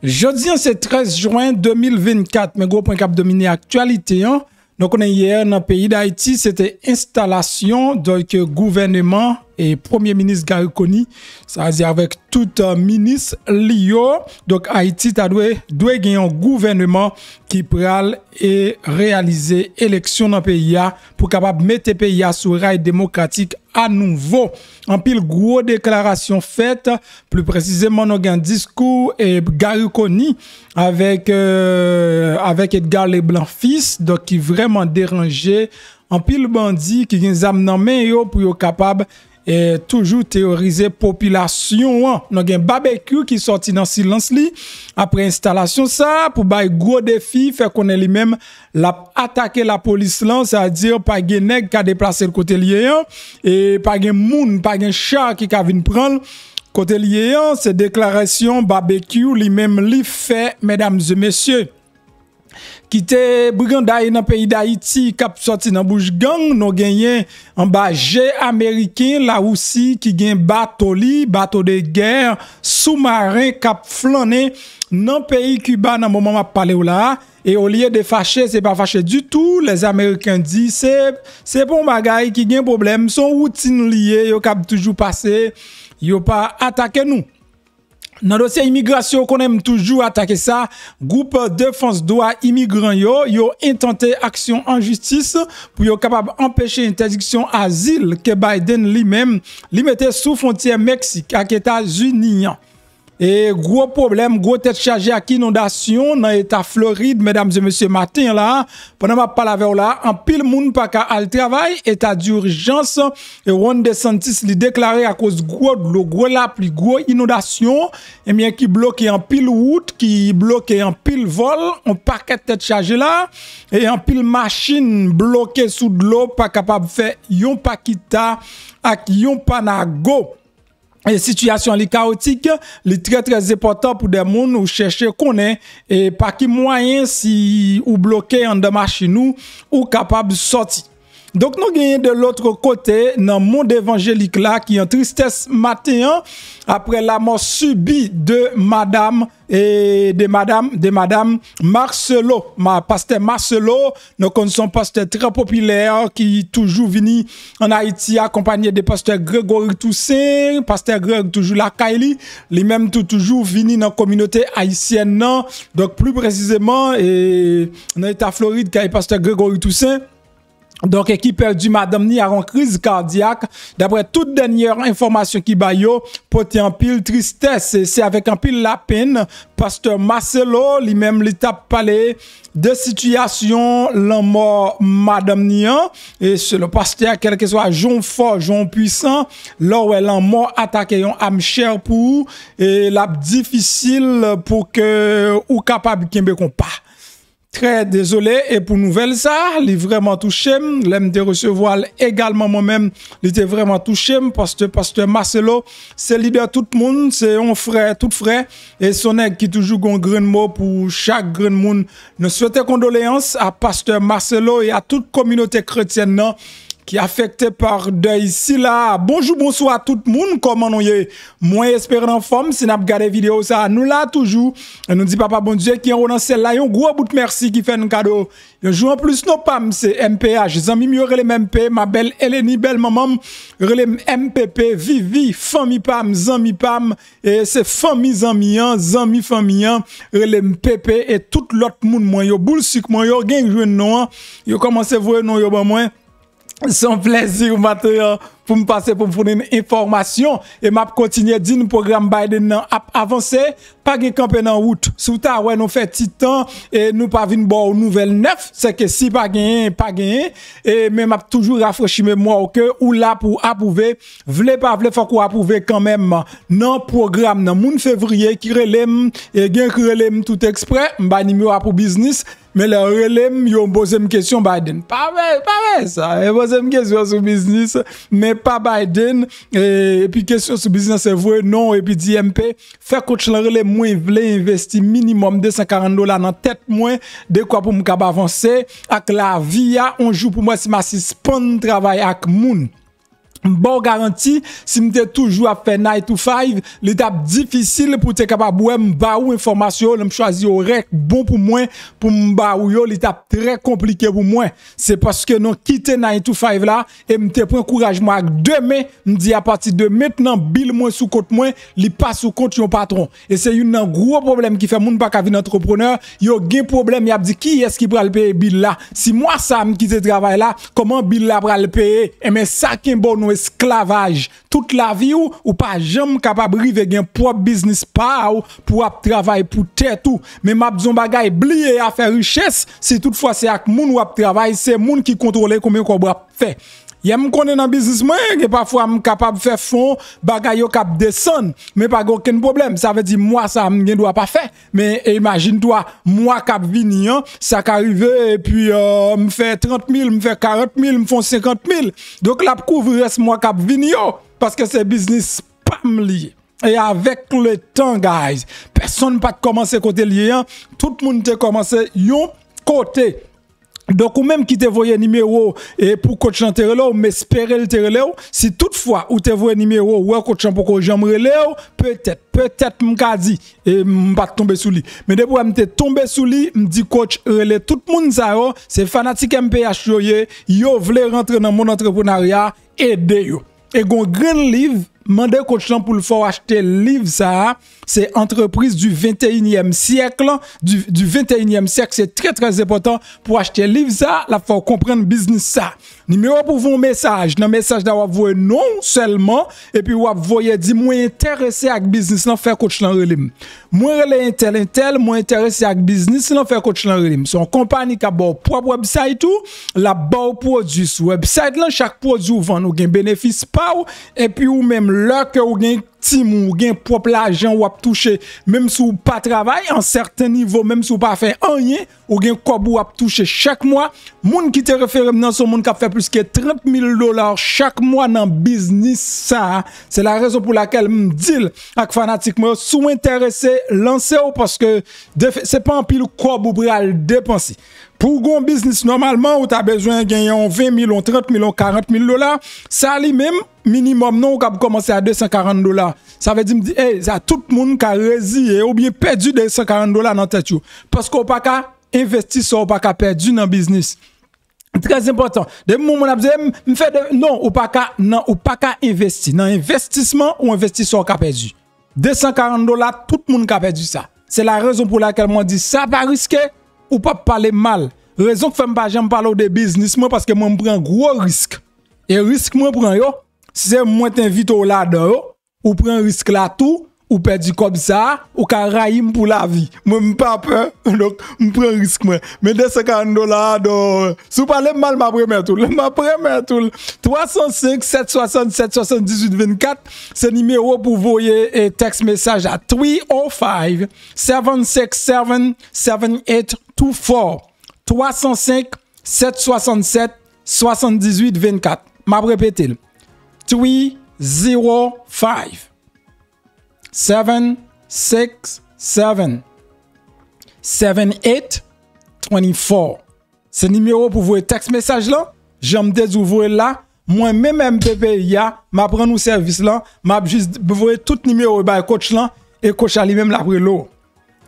Jeudi, c'est 13 juin 2024. Mais gros point cap dominé actualité. Donc, on est hier dans le pays d'Haïti, c'était installation donc gouvernement et premier ministre Gary Coney, ça veut dire avec tout ministre Lio. Donc, Haïti doit gagner un gouvernement qui pral et réaliser élection dans le pays pour capable mettre le pays sur rail démocratique à nouveau. En pile gros déclaration faite, plus précisément dans un discours et Gary Coney avec Edgar Leblanc fils, donc qui vraiment dérangé en pile bandit qui gen zam nan men yo pour yo capable et toujours théoriser population. Nous avons un barbecue qui sorti dans silence li après installation ça pour bay gros défi fait qu'on est lui-même l'a attaquer la police là, c'est-à-dire pas gen nèg qui a déplacé le côté lié et pas gen moun, pas gen char qui ka vinn prendre côté lié. C'est déclaration barbecue lui-même li fait mesdames et messieurs. Qui était brigandaille dans le pays d'Haïti, qui a sorti dans bouche gang, nous gagné en bas jet américain, la Russie qui gagne bateau de guerre, sous-marin, qui a flâné dans le pays Cuba dans le moment où je parle là. Et au lieu de fâcher, c'est pas fâché du tout. Les Américains disent, c'est bon bagaille qui gagne problème, son routine liée, yo cap toujours passé, yo pas attaqué nous. Dans le dossier immigration, qu'on aime toujours attaquer ça, groupe défense droit immigrants yo intenté action en justice pour yo capable empêcher interdiction asile que Biden lui-même li mettait sous frontière Mexique avec États-Unis. Et gros problème, gros tête chargée à inondation dans l'état Floride, mesdames et messieurs, matin là, pendant ma parle avec là, en pile moun pa ka al travail, état d'urgence, et Ron DeSantis li déclaré à cause gros de l'eau, gros la pluie, gros inondation, et bien qui bloqué en pile route, qui bloqué en pile vol, on paquet tête chargée là, et en pile machine bloquée sous de l'eau, pas capable de faire yon pakita ak yon panago. Et situation li chaotique, li très important pour des moun ou chercher connaît et pas qui moyen si ou bloqué en de machine ou capable de sortir. Donc nous gagnons de l'autre côté dans le monde évangélique là qui en tristesse matin après la mort subie de madame Marcelo, pasteur Marcelo, nous connaissons pasteur très populaire qui toujours venu en Haïti accompagné de pasteur Grégory Toussaint, pasteur Greg toujours la Kaili, lui-même toujours venu dans la communauté haïtienne non? Donc plus précisément et dans l'état Floride qui pasteur Grégory Toussaint. Donc, qui perdu madame ni en crise cardiaque, d'après toute dernière information qui bayo, porte en pile tristesse, c'est avec un pile la peine, pasteur Marcelo, lui-même l'étape parlé de situation, la mort madame Nian, et c'est le pasteur, quel que soit Jean fort, Jean puissant, là où elle en mort attaqué yon âme chère pour, et la difficile pour que, ou capable qu'il qu'on pas. Très désolé et pour nouvelle ça, il vraiment touché, l'aime de recevoir également moi-même, il était vraiment touché parce que pasteur Marcelo, c'est leader tout le monde, c'est un frère, tout frère et son aigle qui toujours un grand mot pour chaque grand monde. Nous souhaitons condoléances à pasteur Marcelo et à toute communauté chrétienne non, qui est affecté par deuil ici là. Bonjour, bonsoir à tout le monde. Comment nous y moi espérant en forme si n'a regardé vidéo ça nous là toujours. Et nous dit papa bon Dieu qui en dans celle là un gros bout de merci qui fait un cadeau. Je joue en plus nos pam c'est MPH. Zami mieux relé MP ma belle Eleni belle maman relé MPP Vivi famille pam zami pam et c'est famille zami famille relé MPP et tout l'autre monde moi yo boule sucre moi yo gen jouer non yo commencé voir non yo ba moi. Sans plaisir matin pour me passer pour me fournir une information et m'a continuer dire le programme Biden a avancé pas de camper dans route sous ta ouais nous fait titan et nous pas vinn bon nouvelle neuf c'est que si pas gagné et même m'a toujours rafraîchi mémoire que ou là pour approuver vle pas vle faut qu'on approuver quand même non programme dans moun février qui relève et gen relève tout exprès m'ba numéro pour business mais le relève yo poser une question Biden pas vrai ça et poser une question sur business mais pas Biden et puis question sur business c'est vrai non et puis DMP fait coach le relève moins vle investir minimum $240 dans tête moins de quoi pour me capable avancer avec la vie on joue pour moi si ma suspend travail avec moun bon garantie si m'était toujours à faire 9 to 5 l'étape difficile pour être capable ouais m'ba ou information me choisir rek bon pour moi pour m'ba ou yo l'étape très compliqué pour moi c'est parce que non quitter 9 to 5 là et m'te prend encouragement avec demain me dit à partir de maintenant bill moi sous compte moi li pas sous compte yon patron et c'est un gros problème qui fait moun pas ka vinn entrepreneur yo gen problème y a dit qui est-ce qui pral payer bill là si moi ça me quitter travail là comment bill là pral payer et mais ça qui est bon esclavage toute la vie ou pas jamais capable rive gen propre business pa ou pour travailler pour tête tout mais m'a besoin bagay blier à faire richesse si toutefois c'est ak moun ou travail c'est moun qui contrôler combien qu'on va faire y'a me connaît dans business moi que parfois me capable faire fond bagay yo cap descendre mais pas aucun problème ça veut dire moi ça me doit pas faire mais imagine toi moi cap vini ça qu'arrive et puis me fait 30 000 me fait 40 000 me font 50 000 donc la couvre reste moi cap vini parce que c'est business pas me lié. Et avec le temps, guys, personne pas commencé côté lié, tout le monde te commencé yon côté. Donc ou même qui te voyé numéro et pour coach l'enterrer là ou m'espérer le terrer là si toutefois ou te voyé numéro ou coach pour que j'aimerais là peut-être m'ka dit et m'pas tomber sous lui mais depuis m'te tomber sous lui m'dit coach relais tout le monde ça c'est fanatique MPH yo vle rentrer dans mon entrepreneuriat aider yo et gon grand livre mandé coach pour le faire acheter livre ça c'est entreprise du 21e siècle du 21e siècle c'est très important pour acheter livre ça la faut comprendre business ça numéro pour vous message dans message d'avoir voyer non seulement et puis ou voyer dit moi intéressé avec business là faire coach là relim moi relé intel moi intéressé avec business là faire coach là relim son compagnie qui a bon propre website tout la bon produit sur website là chaque produit ou vend ou gain bénéfice pas et puis ou même là que ou gain team ou gain propre l'argent ou a toucher même si ou pas travail en certain niveau même si ou pas fait rien ou gain cob ou a toucher chaque mois moun qui te référé dans son monde qui fait plus que 30 000 $ chaque mois dans business ça c'est la raison pour laquelle me dit avec fanatique moi sous intéressé lancer parce que c'est pas un pile cob ou bral dépenser pour gon business normalement où tu as besoin de gagner 20 000 30 000 40 000 $, ça lui même minimum non cap commencer à 240 $. Ça veut dire hey, ça tout le monde qui a résilié ou bien perdu 240 $ dans tête parce qu'on pas qu'à investir ou pas qu'à perdu dans business. Très important. De moment on a dit me fait non ou pas qu'à investir dans investissement ou investisseur qui a perdu. 240 $, tout le monde qui a perdu ça. C'est la raison pour laquelle moi dit ça pas risquer ou pas parler mal. Raison que femme pas j'aime parler de business moi parce que moi me prend gros risque. Et risque moi prend yo, c'est moi t'invite au là-dedans ou prend risque là tout ou perdu comme ça ou karaïm pour la vie. Moi me pas peur donc me prend risque moi. Mais 240 $ donc si parler mal ma première tout. 305 767 78 24 c'est numéro pour voyer texte message à 305 767 7824 305 767 78 24 m'a répété 305 767 7824 c'est numéro pour voyer texte message là j'aime des ouvrir là moi même MPP m'a prendre nous service là m'a juste voyer tout numéro ba coach là et coach ali même l'après l'eau.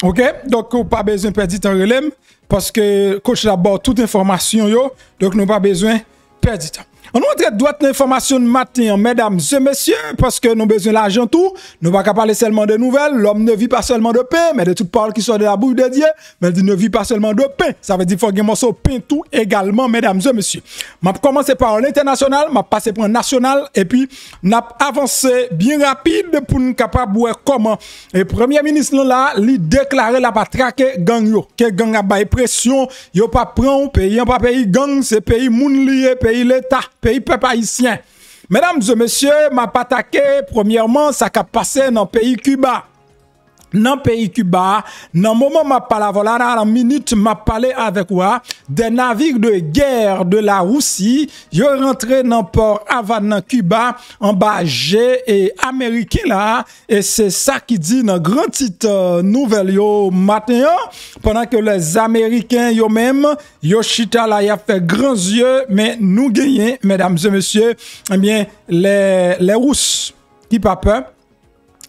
OK donc pas besoin perdre temps relem parce que coach d'abord toute information yo donc nous pas besoin perdre temps. On nous droite l'information matin, mesdames et messieurs, parce que nous avons besoin d'argent tout. Nous ne pouvons pas parler seulement de nouvelles. L'homme ne vit pas seulement de pain, mais de toute parole qui sort de la bouche de Dieu. Mais il ne vit pas seulement de pain. Ça veut dire qu'il faut qu'il y ait un morceau de pain tout également, mesdames et messieurs. Je vais commencer par l'international, je vais passer par le national, et puis je vais avancer bien rapide pour nous capable de voir comment le Premier ministre là, lui déclarer la pas traquer gang yo. Que gang a bail pression, yo pas prend pays, pas pays gang, c'est pays moun lié, pays l'État. Pays peuple haïtien. Mesdames et messieurs, m'a pas attaqué premièrement ça qu'a passé dans le pays Cuba. dans pays Cuba, dans le moment m'a parlé voilà dans la minute m'a parlé avec moi des navires de guerre de la Russie, yo rentré dans port Havane Cuba en bas G et américain là et c'est ça qui dit dans grand titre nouvelle yo matin pendant que les américains yo même yo chita là y a fait grands yeux mais nous gagnons mesdames et messieurs eh bien les Russes qui pas peur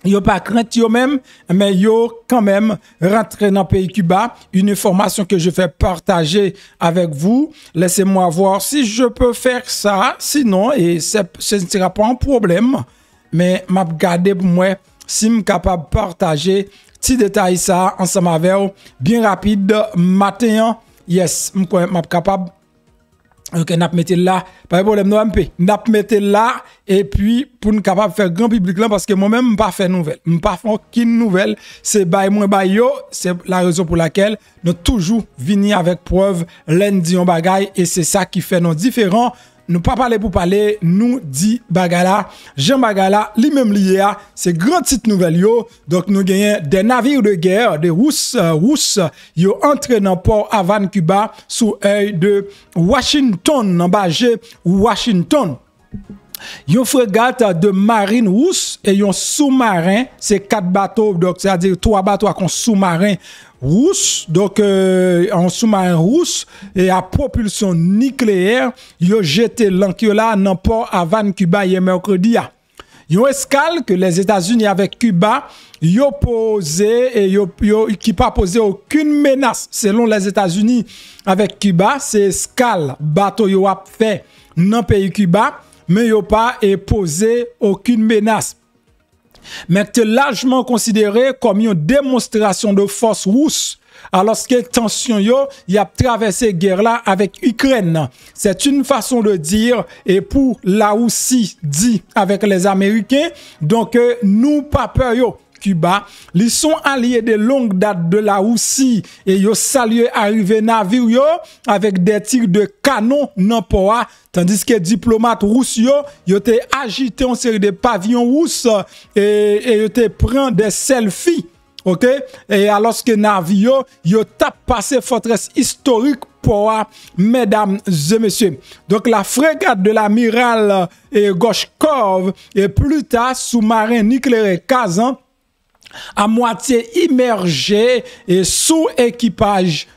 yo pas crainte yo même mais yo quand même rentré dans le pays Cuba, une information que je fais partager avec vous. Laissez-moi voir si je peux faire ça, sinon et ce ne sera pas un problème mais m'a garder pour moi si je capable de partager petit détail ça ensemble avec vous bien rapide matin. Yes, m'a capable. Ok, n'a mettre là, pas de problème, non MP. N'a mettre là et puis pour nous capable faire grand public là parce que moi-même pas faire nouvelle, pas faire aucune nouvelle, c'est bail moins bail yo, c'est la raison pour laquelle nous toujours venir avec preuve lundi on bagaille et c'est ça qui fait nous différents. Nous pas parler pour parler, nous dit bagala, Jean Bagala, lui-même lié à c'est grand titre nouvelle yo. Donc nous gagnons des navires de guerre, des Russes, yo entré dans port Havane Cuba sous œil de Washington, en bas Washington. Yon frégate de marine russe et yon sous-marin, c'est 4 bateaux, donc c'est-à-dire 3 bateaux avec un sous-marin russe, donc un sous-marin russe et à propulsion nucléaire, yon jeté l'ancre là dans port Havane Cuba hier mercredi. Yon escale que les États-Unis avec Cuba yon posé et qui pas posé aucune menace selon les États-Unis avec Cuba, c'est escale bateau yon a fait dans pays Cuba. Mais il n'y a pas posé aucune menace. Mais c'est largement considéré comme une démonstration de force russe. Alors que tension y a traversé guerre là avec Ukraine. C'est une façon de dire et pour la Russie dit avec les Américains. Donc nous pas peur yo. Cuba, ils sont alliés de longue date de la Russie et ils salué arriver navire yo avec des tirs de canon non port tandis que diplomates russes yo te agité en série de pavillons russes et yo te prend des selfies. OK et alors que navire yo tap passé forteresse historique pour mesdames et messieurs. Donc la frégate de l'amiral Gorchkov et plus tard sous-marin nucléaire Kazan à moitié immergé et sous équipage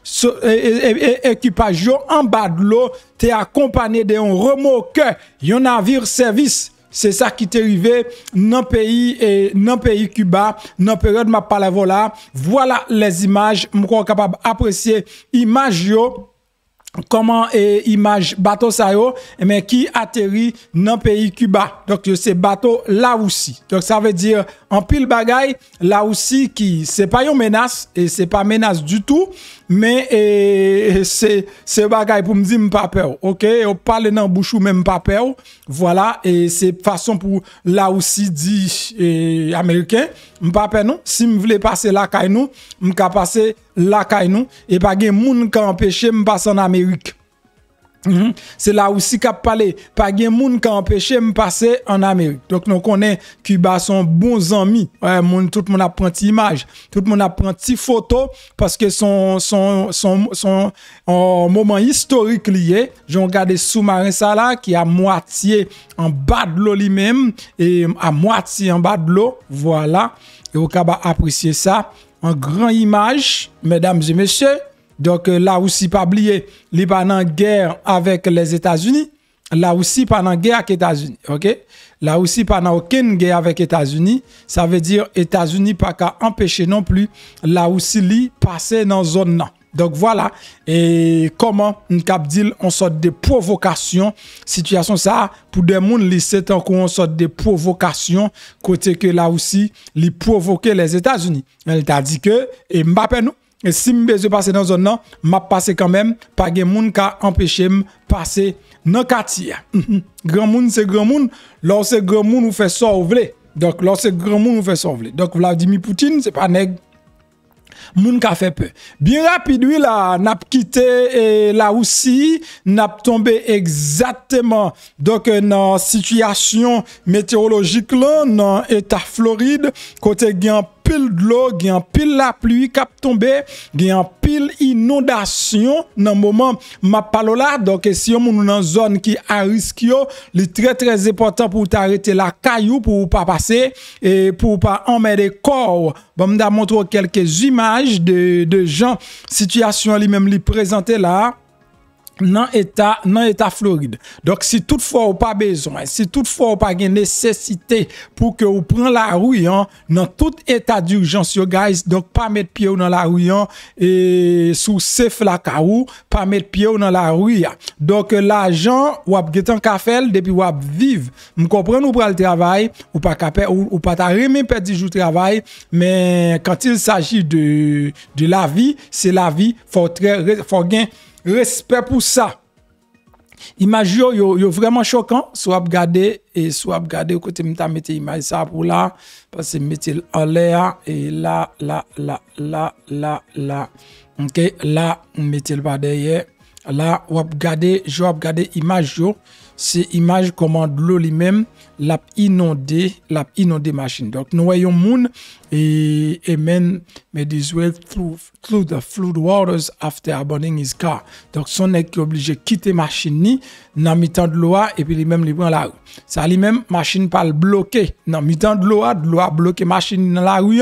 en bas de l'eau t'es accompagné d'un remorqueur un navire service. C'est ça qui t'est arrivé dans pays Cuba dans période m'a parlé voilà les images m'ko capable apprécier image yo comment image bateau ça yo mais qui atterrit dans pays Cuba. Donc c'est bateau là aussi. Donc ça veut dire en pile bagaille là aussi qui c'est pas une menace et c'est pas menace du tout mais c'est bagaille pour me dire pas peur. OK, on parle dans bouche ou même pas peur. Voilà et c'est façon pour là aussi dit américain pas peur non. Si me voulez passer là kay nous, m'ka passer là kay nous et pas gen moun qui empêcher me passer en Amérique. C'est là aussi qu'a parlé pas gen moun qui empêcher me passer en Amérique. Donc nous connaît Cuba sont bons amis. Ouais, tout le monde apprend image, tout le monde apprend photo parce que son moment historique lié. J'ai regardé sous-marin ça là qui a moitié en bas de l'eau lui-même et à moitié en bas de l'eau. Voilà. Et au cas apprécier ça en grande image, mesdames et messieurs. Donc là aussi pas oublier, li pas en guerre avec les États-Unis, là aussi pas en guerre avec les États-Unis, OK? Là aussi pas en aucune guerre avec les États-Unis, ça veut dire États-Unis pas qu'à empêcher non plus là aussi li passer dans zone là. Donc voilà, et comment on sort de provocation, situation ça, pour des gens, c'est encore on sort de provocation, côté que là aussi, li provoquer les États-Unis. Elle t'a dit que, et Mbappé nous, et si je besoin passer dans zone là, m'a passé quand même, pas de monde qui empêché me passer dans quartier. Grand monde c'est grand monde, lorsque grand monde nous fait sauver. Donc lorsque grand monde nous fait sauver. Donc Vladimir Poutine c'est pas nègre. Moun ka fait peur. Bien rapide oui là, n'a quitté là aussi, n'a tombé exactement donc dans situation météorologique là dans état Floride côté gen pile de l'eau, gen pile la pluie qui a tombé, gen pile inondation dans moment m'a parlé là. Donc si on dans zone qui a risque yo, c'est très important pour t'arrêter la caillou pour pas passer et pour pas emmener corps. Bon, m'da montrer quelques images de gens situation lui-même li présenté là. Dans état Floride. Donc si toutefois ou pas besoin, si toutefois ou pas de nécessité pour que vous preniez la rue dans tout état d'urgence yo guys, donc pas mettre pied dans la rue et sous safe la caou, pas mettre pied dans la rue. Donc l'argent ou a getan ka fel depuis ou a vivre. Me comprendre ou pour le travail ou pas capé ou pas ta remet perdre jour travail, mais quand il s'agit de la vie, c'est la vie, faut gain respect pour ça. Image yo vraiment choquant, soit regarder et soit regarder côté m'ta mettre image ça pour là parce que mettre en l'air et là. OK, là mettez le pas derrière. Là ou regarder, je regarder image yo, c'est image comment de l'eau lui-même l'a inondé machine. Donc nous voyons moun et men made his way through the flood waters after abandoning his car. Donc son est obligé quitter machine ni dans mi-temps de l'eau et puis lui-même li prend la rue. Ça lui-même machine pas le bloquer dans mi-temps de l'eau a bloqué machine dans la rue.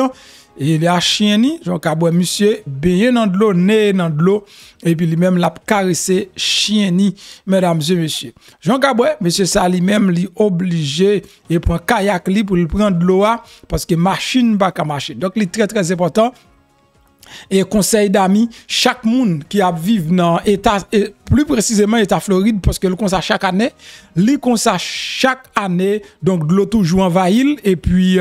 Et il a chien ni, Jean Caboué monsieur, baigné dans de l'eau, né dans de l'eau, et puis lui-même l'a caressé chien ni, mesdames et messieurs. Jean Caboué, monsieur ça lui-même li obligé et prend kayak li pour le prendre de l'eau parce que machine pas qu'à marcher. Donc il est très important. Et conseil d'amis, chaque monde qui a vivre dans état, plus précisément état Floride, parce que le conseil chaque année, donc de l'eau toujours envahit et puis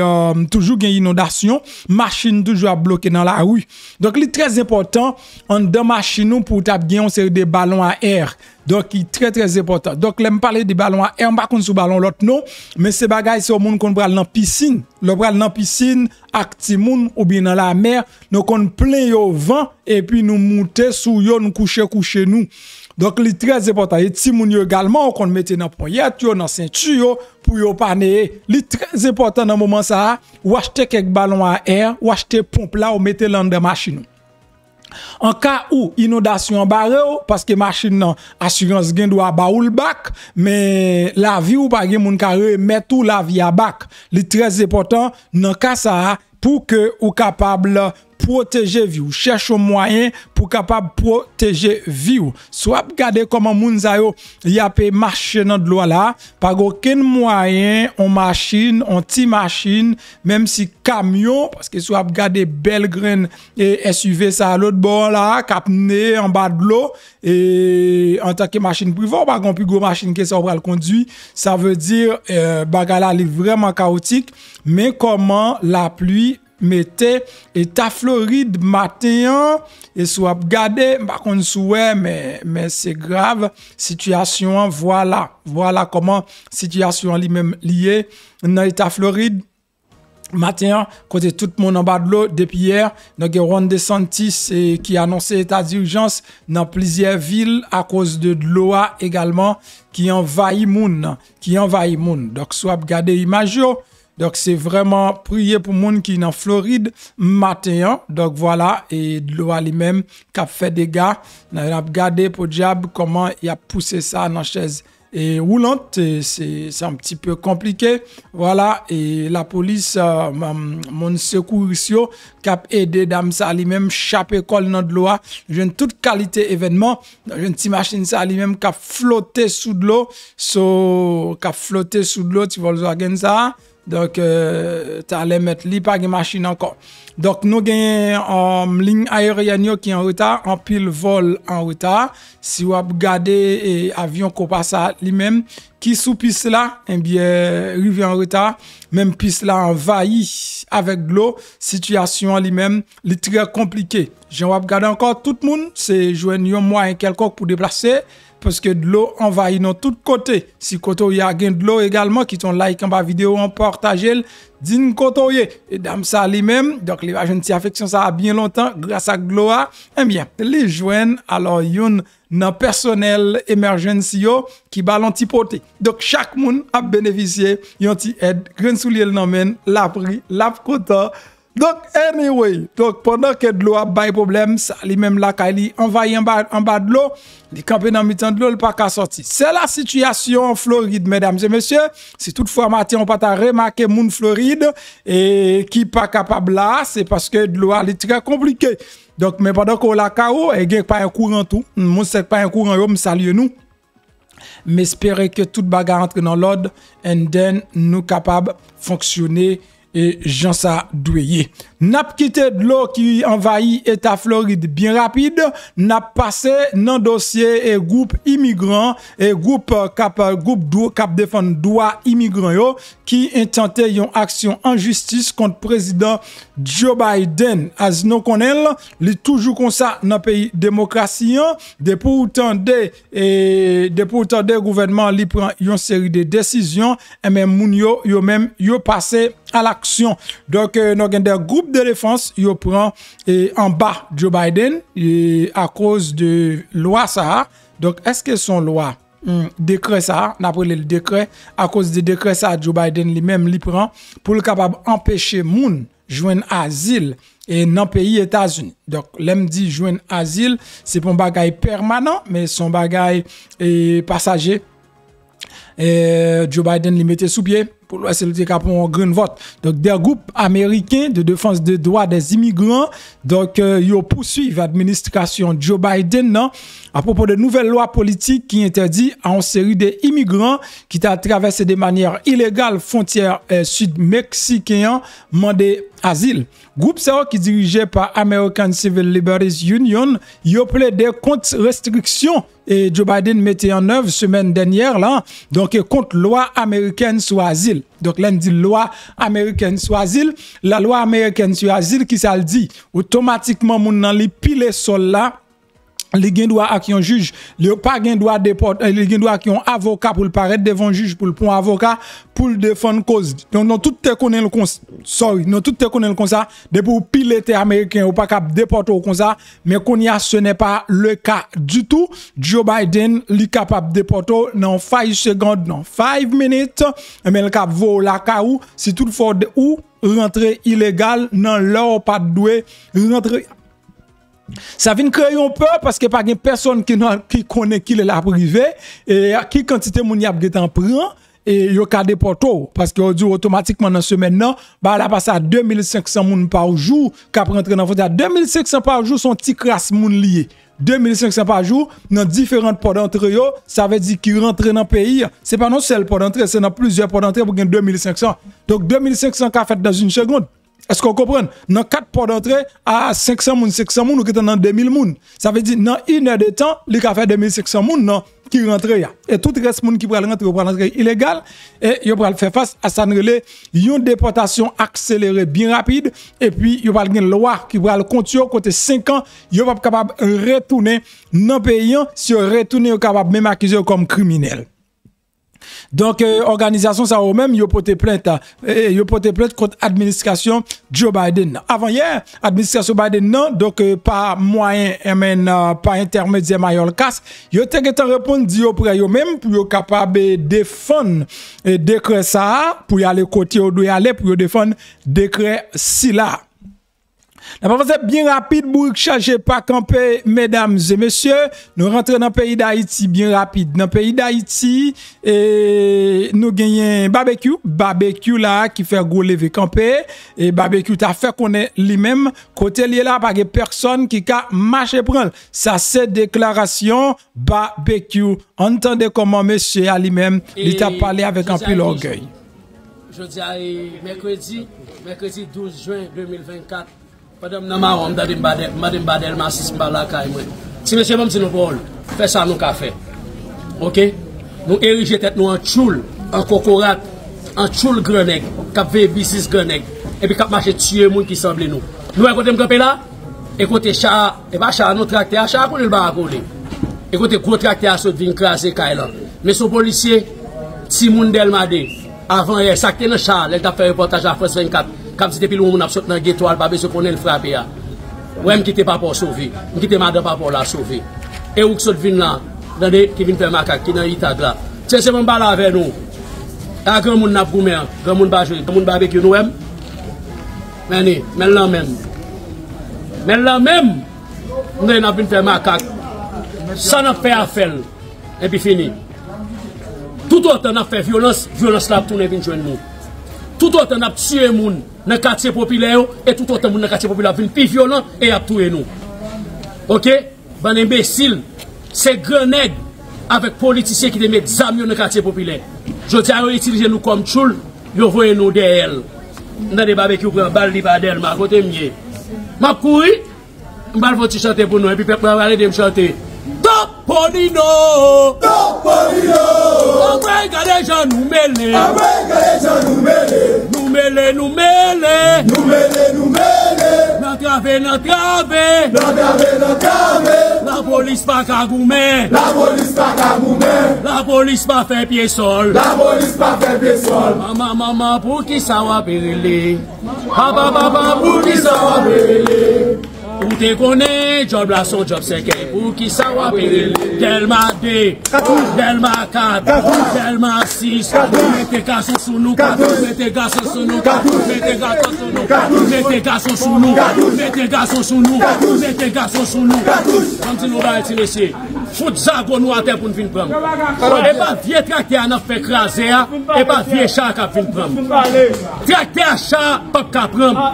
toujours une inondation, machine toujours bloquée dans la rue. Donc il est très important en deux machines pour taper une série de ballons à air. Donc il est très important. Donc là me parler des ballons à air, on pas contre sous ballon l'autre non, mais ces bagages c'est au monde qu'on pral dans piscine, le pral dans piscine, actimoun ou bien dans la mer, nous on plein au vent et puis nous monter sous yo nous coucher nous. Donc il est très important et ti moun yo également qu'on mette dans poignette yo dans ceinture pour yo pas né. Il est très important dans moment ça ou acheter quelques ballons à air ou acheter pompe là ou mettre dans la machine. En cas où inondation barre parce que machine non assurance gain doit baoul back mais la vie ou pas gen moun ka remettre tout la vie à back. Il est très important dans cas ça pour que ou capable protéger vie ou cherche un moyen pour capable protéger vie ou soit regarder comment moun sa yo y a pe marcher dans de l'eau là pas aucun moyen on machine on ti machine même si camion parce que soit regarder belle graine et SUV ça à l'autre bord là cap né en bas de l'eau et en tant que machine privée pas gon plus gros machine que ça va le conduire ça veut dire bagala est vraiment chaotique mais comment la pluie mettez état Floride matin et soit regarder par contre souhait mais c'est grave situation voilà comment situation lui-même liée dans état Floride matin côté tout le monde en bas de l'eau depuis hier donc Ron DeSantis qui a annoncé état d'urgence dans plusieurs villes à cause de l'eau également qui envahit moun donc soit regarder image. Donc c'est vraiment prier pour moun qui en Floride matin. Donc voilà et de l'eau lui-même qui a fait des dégâts. On a regardé pour diable comment il a poussé ça dans chaise et roulante, c'est un petit peu compliqué. Voilà et la police mon secouriste qui a aidé dame ça lui-même chaper col dans de l'eau. Jeune toute qualité événement, une petite machine ça lui-même qui a flotté sous de l'eau, tu vois le wagon ça. Donc, tu allais mettre li pas de machine encore. Donc, nous avons une ligne aérienne qui est en retard, en pile vol en retard. Si vous regardez avion qui passe lui-même, qui sous piste là, eh bien, arrive en retard. Même piste là envahi avec de l'eau. Situation lui-même, est très compliquée. Je vais regarder encore tout le monde. C'est joindre un moyen quelconque pour déplacer. Parce que de l'eau envahit dans tous côtés. Si côté il y a de l'eau également, qui ton like en bas vidéo, en partage, din côté et dame ça lui-même. Donc les agents affection ça a bien longtemps grâce à l'eau. Eh bien, les joignent alors yon nan personnel emergency qui ballon tipoté. Donc chaque monde a bénéficié yon ti aide, grain soulier nan men, la pris, la content. Donc, anyway, donc pendant que de l'eau a pas de problème, ça lui-même là, quand il envahit en bas de l'eau, il campe dans le mi-temps de l'eau, il pas qu'à sortir. C'est la situation en Floride, mesdames et messieurs. Si toutefois, Mathieu, on pas remarqué moun Floride et qui pas capable là, c'est parce que de l'eau est très compliqué. Donc, mais pendant qu'on la KO, il n'y a pas un courant tout. Mon c'est pas un courant, yo me salue nous. Mais espérer que toute bagarre entre dans l'ordre, and then nous capables de fonctionner et Jean ça doué. N'a quitté de l'eau qui envahit État Floride bien rapide, n'a passé dans dossier et groupe immigrant et groupe cap défendre droit immigrant yo qui intenté une action en justice contre président Joe Biden. As nous connaissons, il toujours comme ça dans pays démocratie, depuis autant de gouvernement li prend une série de décisions et même moun yo même yo passé à l'action. Donc nous avons des groupes de défense yo prend en bas Joe Biden à cause de loi ça. Donc est-ce que son loi décret ça, d'après le décret, à cause de décret ça, Joe Biden lui-même li prend pour le capable empêcher moun joindre asile et dans le pays États-Unis. Donc, l'aime dit joindre asile, c'est pour un bagage permanent, mais son bagage passager. Joe Biden lui mettait sous pied pour le pour un grand vote. Donc, des groupes américains de défense des droits des immigrants, donc, ils poursuivent l'administration Joe Biden, non, à propos de nouvelles lois politiques qui interdisent à une série d'immigrants qui ont traversé de manière illégale frontière sud-mexicaine, mandé asile. Groupe ça qui dirigé par American Civil Liberties Union, yo plaidé contre restrictions et Joe Biden mettait en œuvre semaine dernière là, donc contre loi américaine sur asile. Donc là on dit loi américaine sur asile, la loi américaine sur asile qui ça le dit automatiquement moun nan li pile sol là. Les gens doivent à qui un juge, les pas gen droit déporter, les gens doivent à qui un avocat pour le paraître devant juge pour le prendre avocat pour le défendre cause. Donc non tout te connaît le non tout te connaît le comme ça, depuis ou piloter américain ou pas cap déporter comme ça, mais qu'on y a ce n'est pas le cas du tout. Joe Biden li capable déporter dans 5 secondes, dans 5 minutes, mais le cap vaut la caou si toutefois ou rentrer illégal dans leur pas doué rentrer. Ça vient créer un peur parce que pas de personne qui connaît qui est la privé et qui quantité moun y a prend et yo ka déporté parce que dit automatiquement dans semaine là bah là passe à 2500 moun par jour qui rentrer dans frontière 2500 par jour sont petit crasse moun lié 2500 par jour dans différentes portes d'entrée yo ça veut dire qui rentre dans le pays c'est pas non seul port d'entrée c'est dans plusieurs portes d'entrée pour gagner 2500 donc 2500 qu'a fait dans une seconde. Est-ce qu'on comprend? Dans 4 ports d'entrée, à 500 moun, ou qui est dans 2000 moun. Ça veut dire, dans 1 heure de temps, il a fait 2500 moun, non, qui rentre. Et tout le reste moun qui pourra rentrer illégal, et il va faire face à ça, une déportation accélérée bien rapide, et puis il va avoir une loi qui va le continuer côté 5 ans, il va être capable de retourner dans le pays, si il retourne, il est capable même accuser comme criminel. Donc, organisation, ça ou même, yo porté plainte contre administration Joe Biden. Avant hier, administration Biden, non, donc, par moyen, par intermédiaire, Mayor Cass, yo te répondre, dit auprès yo même, pour yo capable de défendre, décret ça, pour y aller côté où doit y aller, pour yo défendre, décret si là. La parole est bien rapide pour charger pas camper, mesdames et messieurs. Nous rentrons dans le pays d'Haïti bien rapide. Dans le pays d'Haïti, nous gagnons barbecue là qui fait gros lever camper. Et barbecue t'a fait connaître lui-même. Côté lié là, pas de personne qui a marché prendre. Ça c'est déclaration barbecue. Entendez comment monsieur a lui-même, il t'a parlé avec un peu d'orgueil. Je dis mercredi 12 juin 2024. Madame Namaron, Madame Badel, Massis Balaka, si monsieur même si nous parlons, fait ça nous café. Ok? Nous ériger tête nous en tchoul, en cocorate, en tchoul grenègue, cap V6 grenègue, et puis cap marcher tuer les gens qui semblent nous. Nous écoutez me là, écoutez chat, et pas chat, nous tracteur, chat pour le bar coller. Écoutez gros tracteur saute vient craser Kailan. Mais son policier, Timoun Delmade, avant hier, ça qui dans chat, il a fait reportage à France 24. Comme si depuis le monde a sauté dans le ghetto, pas besoin qu'on ait le frappé. Ouais, me quitte pas pour sauver, me quitte madame pas pour la sauver. Et où que saute vient là, qui vient faire macaque, qui dans l'Itag là. C'est mon bal avec nous. À grand monde n'a pas grand monde pas jouer, grand monde barbecue nous aime. Mais là même. Mais là même, nous avons fait macaque. Ça n'a fait affaire. Et puis fini. Tout autant on a fait violence là tourner vinn joindre nous. Tout autant on a tué les gens dans le quartier populaire et tout autant dans le quartier populaire vinn plus violent et a tué nous. OK? Ban imbécile, c'est grand nègre avec politiciens qui te mettent des amis dans le quartier populaire. Je dis à eux utiliser nous comme choul, yo voyez nous derrière. Dans des barbecues prend balle li pas d'elle, ma côté mieux. M'a couru, m'bal faut chanter pour nous et puis peuple va aller me chanter. Topolino! Topolino! Après, regardez, gens nous mêlés. Après, regardez, gens nous mêlés. Nous mêlés, nous mêlés. Nous mêlés, nous mêlés. N'entravé, N'entravé, n'entravé. La police pas cagoumé. La police pas cagoumé. La police pas fait pied sol. La police pas fait pied sol. Maman, pour qui ça va périr? Papa, pour qui ça va périr? Ou te connais, job là son job c'est pour qui ça va périr? Delma 2, Delma 4, Delma 6, mettez garçon sous nous, mettez garçon sous nous, mettez garçon sous nous, mettez garçon sous nous, mettez garçon sous nous, mettez garçon sous nous. Comme si nous va être laissé. Fout zago nous à terre pour nous venir prendre. Et pas vieux tracteur à fait craser, et pas vieux chat qui vient prendre. Tracteur chat pas qu'à prendre.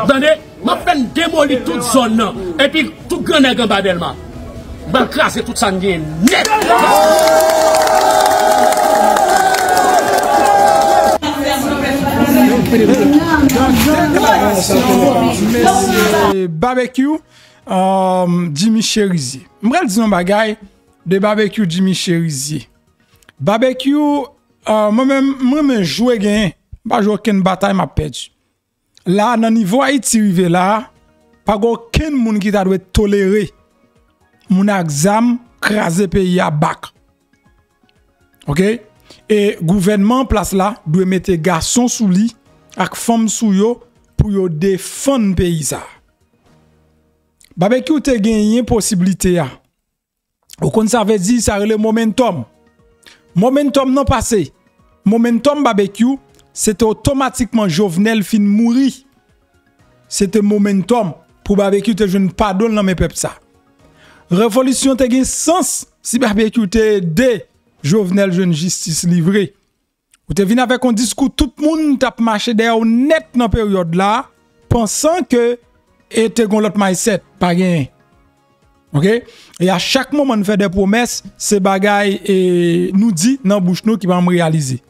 Attendez, m'a fait démolir toute zone et puis tout grand nègre en bas d'elle-même. M'a craser toute sanguine net. Monsieur barbecue Jimmy Cherizier. M'bral dire un bagay de barbecue Jimmy Cherizier. Barbecue moi-même jouer gain, pas jouer aucune bataille m'a perdu. Là dans niveau Haïti rivé là, pas aucun monde qui t'a doit tolérer mon exam craser pays à bac. OK? Et gouvernement place là doit mettre garçon sous lit ak femme sous yo pour yo défendre pays ça. Barbecue te gagné possibilité a. Ou kon ça veut dire ça le momentum. Momentum non passé. Momentum barbecue, c'était automatiquement Jovenel fin mourir. C'était momentum pour barbecue te jeune pardon dans mes peuple ça. Révolution te gen sens si barbecue te de Jovenel jeune justice livré. Ou te vinn avec un discours tout le monde t'a marché derrière net dans période là pensant que était gon l'autre mindset pas gain. OK? Et à chaque moment nous fait des promesses, ces bagailles et nous dit dans bouche nous qui va me réaliser.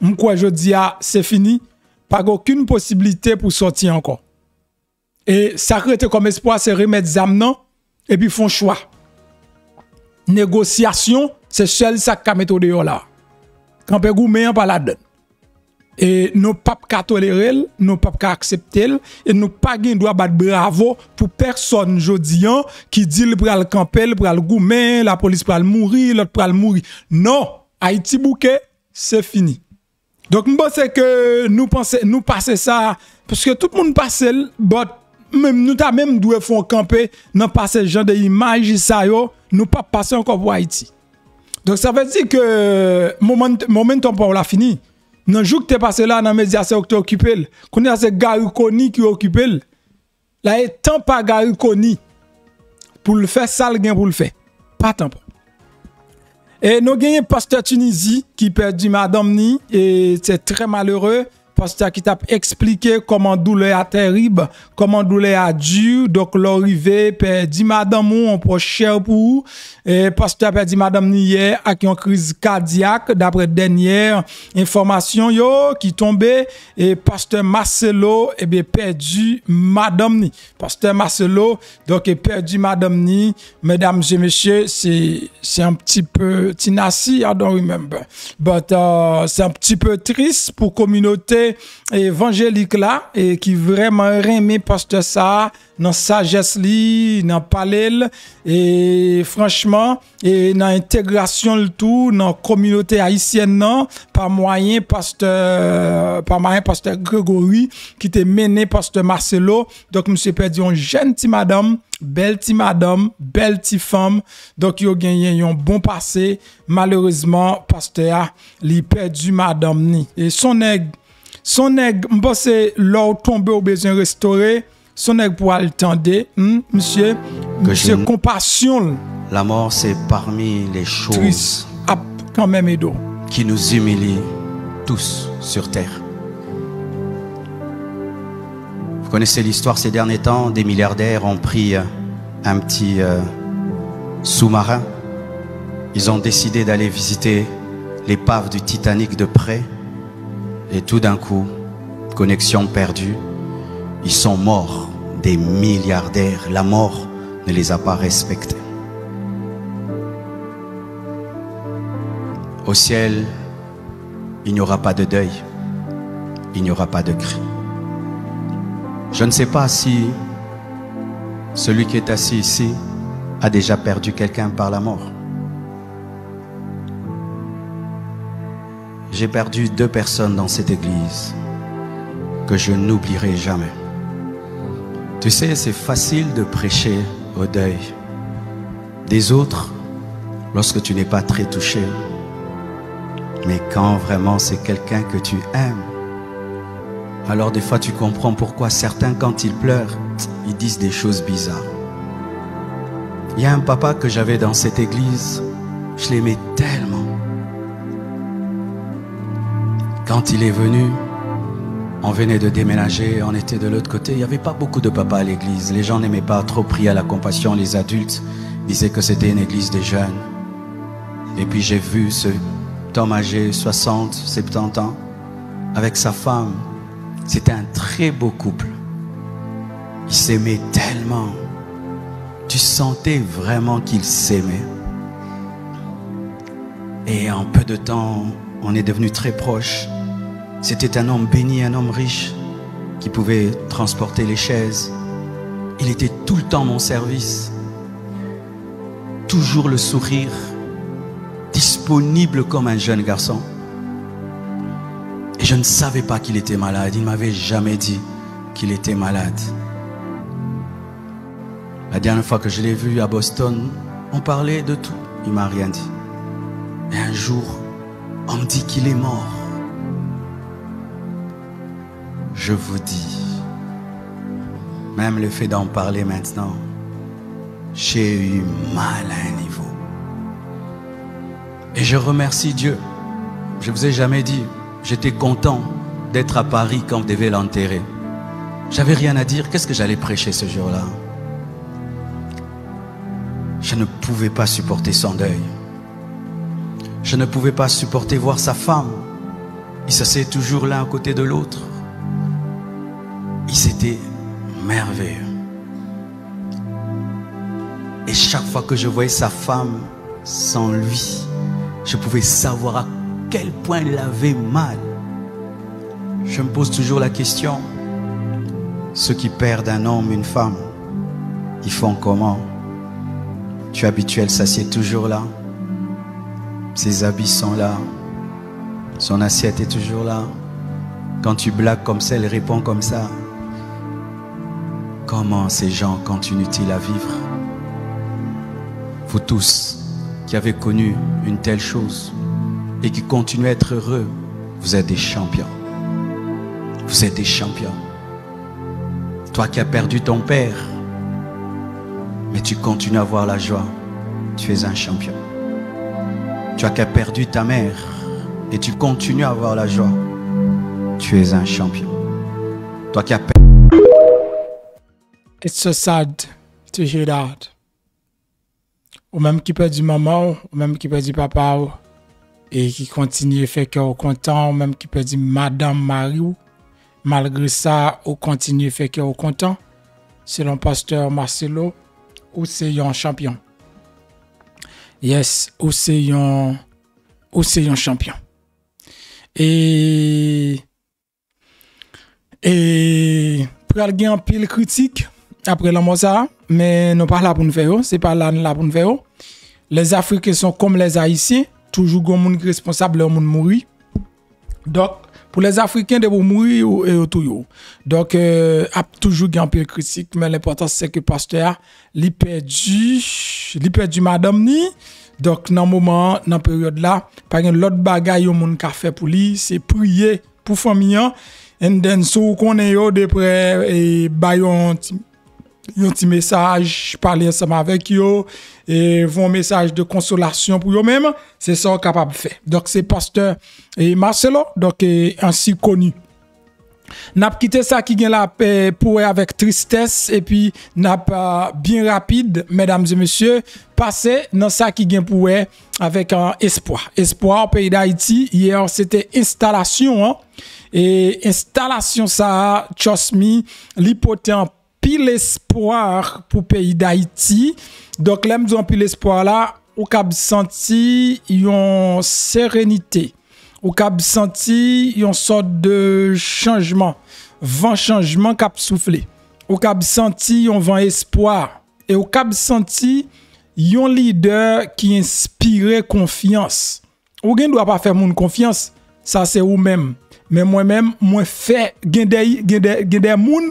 M'kwa je dis c'est fini, pas aucune possibilité pour sortir encore. Et ça crée comme espoir c'est remettre zam et puis font choix. Négociation, c'est seul ça qui mettre au dehors là. Quand pe goumen pas la donne. Et nous pas qu'à tolérer, nous pas qu'à accepter et nous pas gen droit battre bravo pour personne jodian qui dit le pral camper, le pral goumen, la police pral mourir, l'autre pral mourir. Non, Haïti bouquet, c'est fini. Donc je pense que nous passer ça parce que tout le monde passe but même nous ta même doit faire camper dans passer genre de image ça yo, nous pas passer encore pour Haïti. Donc ça veut dire que momentum pas la fini. Dans jour que tu passé là dans médias c'est que occupé. Qu'on a c'est Gariconi qui occupé. Là est temps pas Gariconi pour le faire ça le gain pour le faire. Pas temps. Et nous gagnons pasteur Tunisie qui perdu madame ni et c'est très malheureux. Pasteur qui t'a expliqué comment douleur a terrible, comment douleur a dur, donc l'arrivée perdu madame ou on proche cher pour et pasteur perdu madame ni hier avec une crise cardiaque d'après dernière information yo qui tombait et pasteur Marcelo et bien perdu madame ni. Pasteur Marcelo donc est perdu madame ni, mesdames et messieurs, c'est un petit peu tinassi, I don't remember. But c'est un petit peu triste pour communauté évangélique là et qui vraiment remet pasteur ça dans sagesse li dans parler et franchement et dans intégration le tout dans communauté haïtienne non par moyen pasteur Grégory qui était mené pasteur Marcelo donc monsieur perdu une jeune petite madame belle petite femme donc yo gagné un bon passé malheureusement pasteur li perdu madame ni et son nèg Son nèg, m'pense l'or tombe au besoin restaurer, son nèg pour le tendre, monsieur, monsieur compassion. La mort, c'est parmi les choses triste, quand même edo, qui nous humilient tous sur terre. Vous connaissez l'histoire ces derniers temps, des milliardaires ont pris un petit sous-marin. Ils ont décidé d'aller visiter l'épave du Titanic de près. Et tout d'un coup, connexion perdue, ils sont morts, des milliardaires. La mort ne les a pas respectés. Au ciel, il n'y aura pas de deuil, il n'y aura pas de cri. Je ne sais pas si celui qui est assis ici a déjà perdu quelqu'un par la mort. J'ai perdu 2 personnes dans cette église que je n'oublierai jamais. Tu sais, c'est facile de prêcher au deuil des autres lorsque tu n'es pas très touché. Mais quand vraiment c'est quelqu'un que tu aimes, alors des fois tu comprends pourquoi certains, quand ils pleurent, ils disent des choses bizarres. Il y a un papa que j'avais dans cette église, je l'aimais tellement. Quand il est venu, on venait de déménager, on était de l'autre côté. Il n'y avait pas beaucoup de papas à l'église. Les gens n'aimaient pas trop prier à la compassion. Les adultes disaient que c'était une église des jeunes. Et puis j'ai vu cet homme âgé, 60, 70 ans, avec sa femme. C'était un très beau couple. Ils s'aimaient tellement. Tu sentais vraiment qu'ils s'aimaient. Et en peu de temps, on est devenus très proches. C'était un homme béni, un homme riche qui pouvait transporter les chaises. Il était tout le temps à mon service. Toujours le sourire, disponible comme un jeune garçon. Et je ne savais pas qu'il était malade. Il ne m'avait jamais dit qu'il était malade. La dernière fois que je l'ai vu à Boston, on parlait de tout. Il ne m'a rien dit. Et un jour, on me dit qu'il est mort. Je vous dis, même le fait d'en parler maintenant, j'ai eu mal à un niveau. Et je remercie Dieu. Je ne vous ai jamais dit, j'étais content d'être à Paris quand on devait l'enterrer. J'avais rien à dire. Qu'est-ce que j'allais prêcher ce jour-là? Je ne pouvais pas supporter son deuil. Je ne pouvais pas supporter voir sa femme. Ils s'asseyaient toujours l'un à côté de l'autre. Ils étaient merveilleux. Et chaque fois que je voyais sa femme sans lui, je pouvais savoir à quel point il avait mal. Je me pose toujours la question, ceux qui perdent un homme, une femme, ils font comment? Tu es habitué, elle s'assied toujours là. Ses habits sont là. Son assiette est toujours là. Quand tu blagues comme ça, elle répond comme ça. Comment ces gens continuent-ils à vivre? Vous tous qui avez connu une telle chose et qui continuez à être heureux, vous êtes des champions. Vous êtes des champions. Toi qui as perdu ton père, mais tu continues à avoir la joie, tu es un champion. Toi qui as perdu ta mère et tu continues à avoir la joie, tu es un champion. Toi qui as perdu... It's so sad to hear that. Ou même qui perd du maman, ou même qui perd du papa, et qui continue à faire cœur content, ou même qui perd du madame Marie, malgré ça, ou continue à faire cœur content, selon pasteur Marcelo, ou c'est un champion. Yes, ou c'est un champion. Et pour aller en pile critique après la mort ça, mais nous pas là pour nous faire, c'est pas là pour nous faire. Les Africains sont comme les Haïtiens, toujours gon moun responsable leur moun mourir. Donc pour les Africains de mourir et tout. Donc a toujours en pile critique, mais l'important c'est que pasteur li perdu madame ni. Donc dans moment dans période là, par exemple l'autre bagaille au moun ka fait pour lui, c'est prier pour famille and then sou connaît yo de près et bayon un petit message parler ensemble avec yo et vont message de consolation pour eux même, c'est ça capable de faire. Donc c'est pasteur et Marcelo donc ainsi connu. N'a quitté ça qui gagne la paix pour avec tristesse et puis n'a pas bien rapide mesdames et messieurs passer dans ça qui gagne pour avec un espoir au pays d'Haïti. Hier c'était installation hein? Et installation ça trust me l'hypothèse pile espoir pour pays d'Haïti. Donc l'aime disons pile espoir là ou cap senti yon sérénité. Ou cap senti yon sorte de changement, vent changement cap soufflé. Ou cap senti yon vent espoir et ou cap senti yon leader qui inspire confiance. Ou gen doit pas faire moun confiance, ça c'est ou même. Mais moi-même, moi fait gen des moun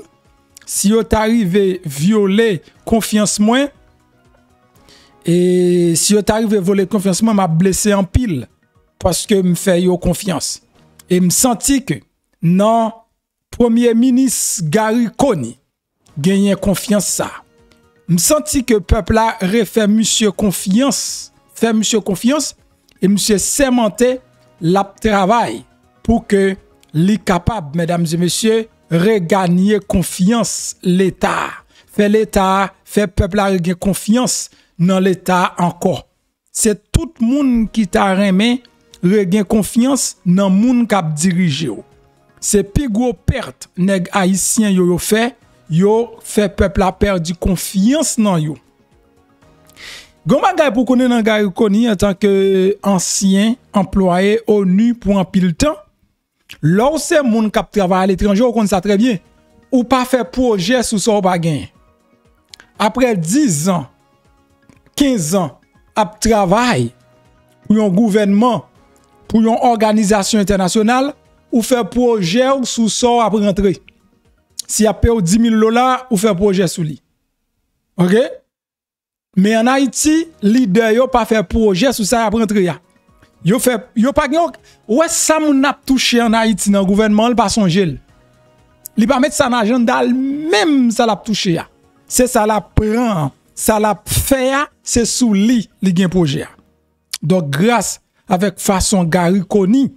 si yo t'arrive violer confiance moi et si yo t'arrive voler confiance moi m'a blessé en pile parce que me fait yo confiance et me senti que non premier ministre Gary Coney gagné confiance ça me senti que peuple là refait monsieur confiance et monsieur sémenté la travail pour que li capable mesdames et messieurs regagner confiance l'État. Fait peuple la regagner confiance dans l'État encore. C'est tout le monde qui t'a remis regagner confiance dans moun k'ap dirige. C'est plus gros perte nèg haïtien yo fait peuple la perdu confiance dans yo. Gon bagay pour connaître dans Gary Coney en tant que ancien employé ONU pour un pile temps. Lorsque c'est moun k'ap travaille à l'étranger, on connaît ça très bien. Ou pas faire projet sous ça ou pas gagner. Après 10 ans, 15 ans, ap travail pour un gouvernement, pour une organisation internationale, ou faire projet sous ça ou ap rentrer. Si a paye $10,000, ou faire projet sous lui. OK? Mais en Haïti, leader yo pas faire projet sous ça ap rentrer. Yo pas gen ouais ça moun n'a touché en Haïti dans gouvernement pas songer. Li pas mettre ça dans agenda même ça l'a touché. C'est ça la prend, ça la fait c'est sous li gen projet. Donc grâce avec façon Gary Coney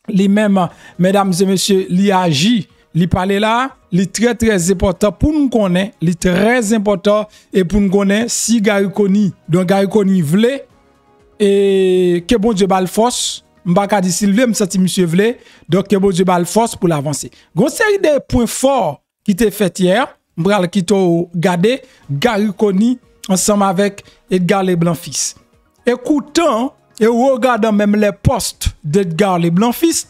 li même mesdames et messieurs li agi, li parler là, li très important pour nous connaître, li très important et pour nous connaître si Gary Coney donc Gary Coney vle et que bon Dieu bal force m'pa di Sylvain m'senti monsieur vle donc que bon Dieu bal force pour l'avancer. Gon série de points forts qui t'est fait hier, m'bral qui t'o gardé Gary Coney ensemble avec Edgar Leblanc fils. Écoutant et regardant même les posts d'Edgar Leblanc fils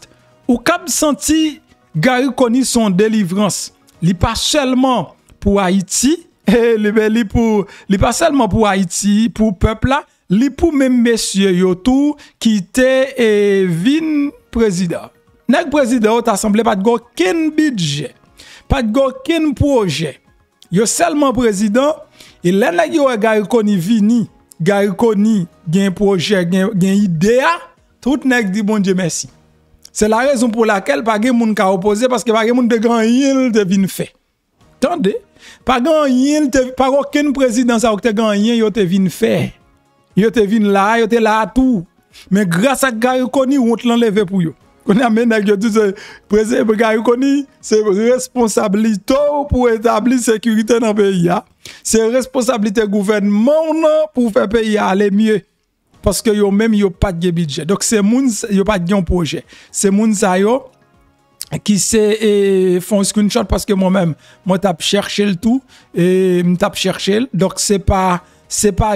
ou cap senti Gary Coney son délivrance. Li pas seulement pour Haïti li pas seulement pour Haïti pour peuple là li pou même messieurs yo tout qui te vin président. Nèg président ou assemblée pas de aucun budget, pas de aucun projet. Yo seulement président et là nèg yo Gary Coney vini, Gary Coney gen projet, gen idée, tout nèg dit bon Dieu merci. C'est la raison pour laquelle pas gen moun ka opposé parce que pas gen moun de grand rien te vin fait. Attendez, pas grand rien pas aucun président ça te grand rien yo te vin fait. Yo te vin là, yo te là tout. Mais grâce à Gary Coney, on te l'enlever pour yo. On a mené que tout ce président Gary Coney, c'est responsabilité pour établir sécurité dans le pays. C'est responsabilité gouvernement pour faire pays aller mieux. Parce que yo même yo pas de budget. Donc c'est moun yo pas de projet. C'est moun sa yo qui c'est font screenshot parce que moi-même moi tape chercher le tout et me tape chercher. Donc c'est pas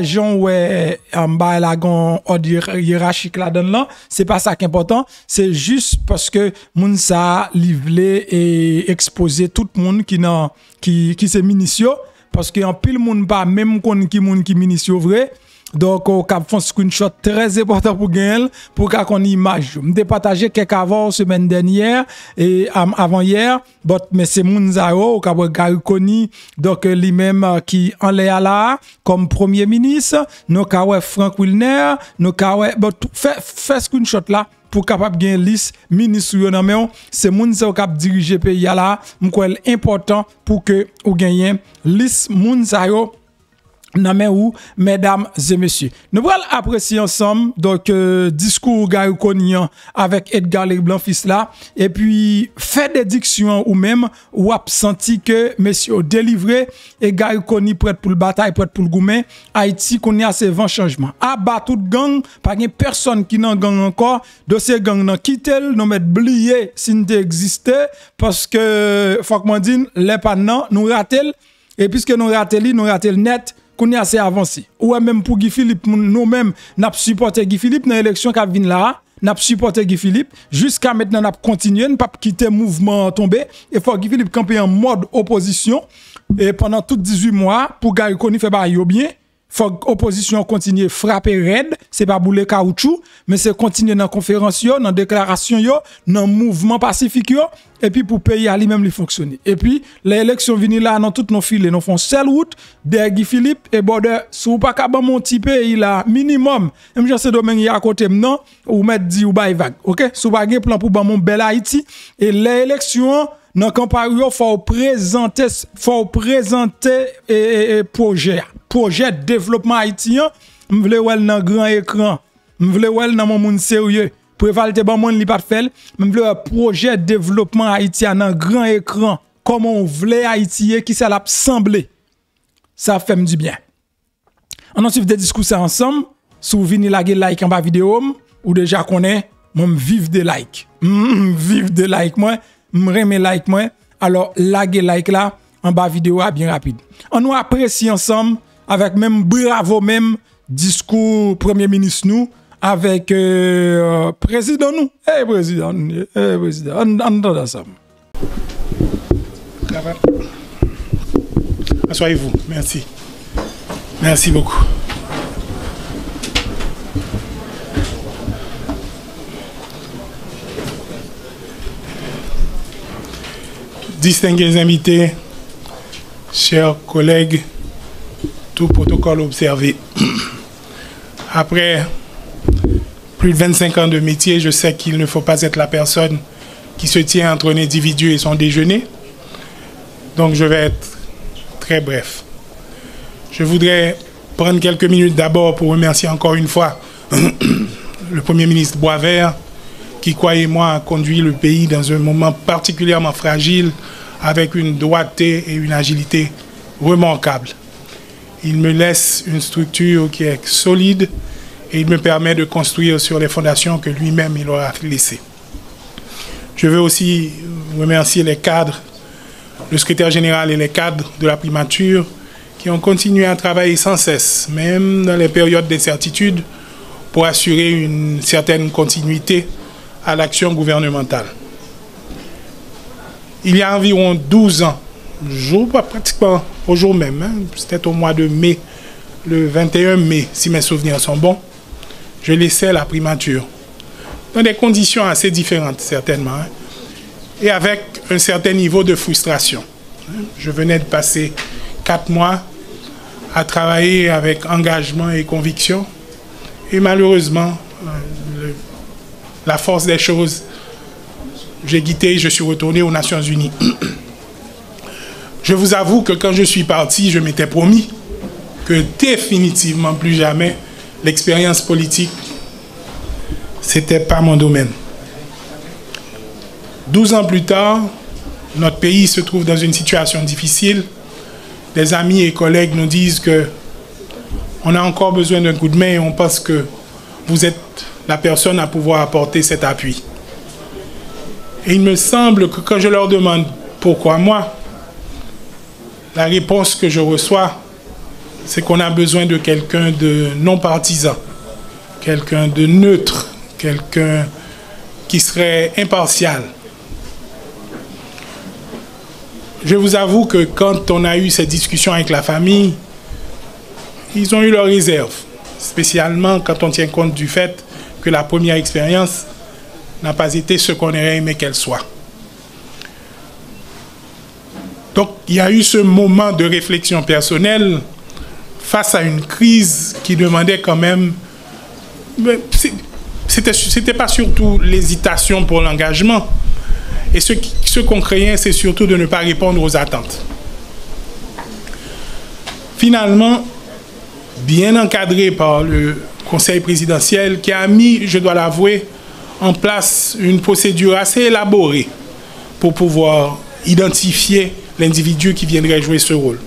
Jean ouais en bas la gon ordre hiérarchique là-dedans là, c'est pas ça qui est important, c'est juste parce que moun sa livré et exposer tout le monde qui c'est minitio parce que en pile moun pas même kon qui moun qui minitio vrai. Donc on cap font screenshot très important pour gagner pour qu'on image. M'te partager quelques avant semaine dernière et avant hier, mais c'est Mounzao cap Gary Coney donc lui-même qui en là comme premier ministre, nous ka Frank Wilner, nous ka fait screenshot là pour capable gagner liste ministre yo nan men, c'est moun sa cap diriger pays là, m'kwè important pour que ou gagne liste moun sa yo nan men ou, mesdames et messieurs. Nous allons apprécier ensemble donc discours Gary Koni avec Edgar Leblanc fils là et puis fait des dictions ou même ou a senti que messieurs délivré et Gary Koni prêt pour le bataille, prêt pour le goumen. Haïti connaît assez vent changement. Abat tout gang, pas de personne qui nan gang encore, de ces gang nan quitter, nous mettre blier si nous existait parce que faut que moi dise les pas non nous ratel et puisque nous ratel net qu'on est assez avancé. Ou même pour Guy Philippe, nous-mêmes, nous avons supporté Guy Philippe dans l'élection qui vient là. Nous avons supporté Guy Philippe. Jusqu'à maintenant, nous avons continué, nous pas quitter le mouvement tombé. Il faut Guy Philippe camper en mode opposition. Et pendant tout 18 mois, pour Gary Koni faire bien. Faut que l'opposition continue frapper raide, c'est pas bouler caoutchouc, mais c'est continuer dans conférence yo, dans déclaration yo, dans mouvement pacifique yo, et puis pour pays à lui-même les fonctionner. Et puis l'élection vini là dans toutes nos filets, nous font seule route derrière Guy Philippe et border sous pas ka ban mon petit pays là minimum. Même Jean Domingue y à côté non ou mettre dit ou bail vague. OK? Sous pas gen plan pour ban mon bel Haïti et l'élection dans campagne yo faut présenter projet de développement haïtien, m'vle wel dans grand écran, m'vle wel dans mon monde sérieux. Prévalte bon monde li pas fait, m'vle un projet de développement haïtien dans grand écran. Comment on vle Haïti qui ça l'a semblé. Ça fait du bien. On ensuite des discours ça ensemble, sous vini la like en bas vidéo ou déjà connaît, moi vive des likes. Vive des likes moi, m'reme like moi. Alors like là en bas vidéo bien rapide. On nous apprécie ensemble avec même bravo même discours premier ministre nous avec président nous président on entend ça. Asseyez-vous, merci beaucoup. Distingués invités, chers collègues, tout protocole observé. Après plus de 25 ans de métier, je sais qu'il ne faut pas être la personne qui se tient entre un individu et son déjeuner. Donc je vais être très bref. Je voudrais prendre quelques minutes d'abord pour remercier encore une fois le Premier ministre Boisvert qui, croyez-moi, a conduit le pays dans un moment particulièrement fragile avec une droiteté et une agilité remarquables. Il me laisse une structure qui est solide et il me permet de construire sur les fondations que lui-même il aura laissées. Je veux aussi remercier les cadres, le secrétaire général et les cadres de la primature qui ont continué à travailler sans cesse, même dans les périodes d'incertitude, pour assurer une certaine continuité à l'action gouvernementale. Il y a environ 12 ans, pratiquement au jour même, c'était au mois de mai, le 21 mai, si mes souvenirs sont bons, je laissais la primature, dans des conditions assez différentes certainement, et avec un certain niveau de frustration. Je venais de passer 4 mois à travailler avec engagement et conviction, et malheureusement, la force des choses, j'ai quitté, je suis retourné aux Nations Unies. Je vous avoue que quand je suis parti, je m'étais promis que définitivement plus jamais l'expérience politique, c'était pas mon domaine. 12 ans plus tard, notre pays se trouve dans une situation difficile. Des amis et collègues nous disent que on a encore besoin d'un coup de main et on pense que vous êtes la personne à pouvoir apporter cet appui. Et il me semble que quand je leur demande pourquoi moi, la réponse que je reçois, c'est qu'on a besoin de quelqu'un de non partisan, quelqu'un de neutre, quelqu'un qui serait impartial. Je vous avoue que quand on a eu cette discussion avec la famille, ils ont eu leurs réserves, spécialement quand on tient compte du fait que la première expérience n'a pas été ce qu'on aurait aimé qu'elle soit. Donc, il y a eu ce moment de réflexion personnelle face à une crise qui demandait quand même... c'était pas surtout l'hésitation pour l'engagement. Et ce qu'on craignait, c'est surtout de ne pas répondre aux attentes. Finalement, bien encadré par le Conseil présidentiel, qui a mis, je dois l'avouer, en place une procédure assez élaborée pour pouvoir identifier l'individu qui viendrait jouer ce rôle.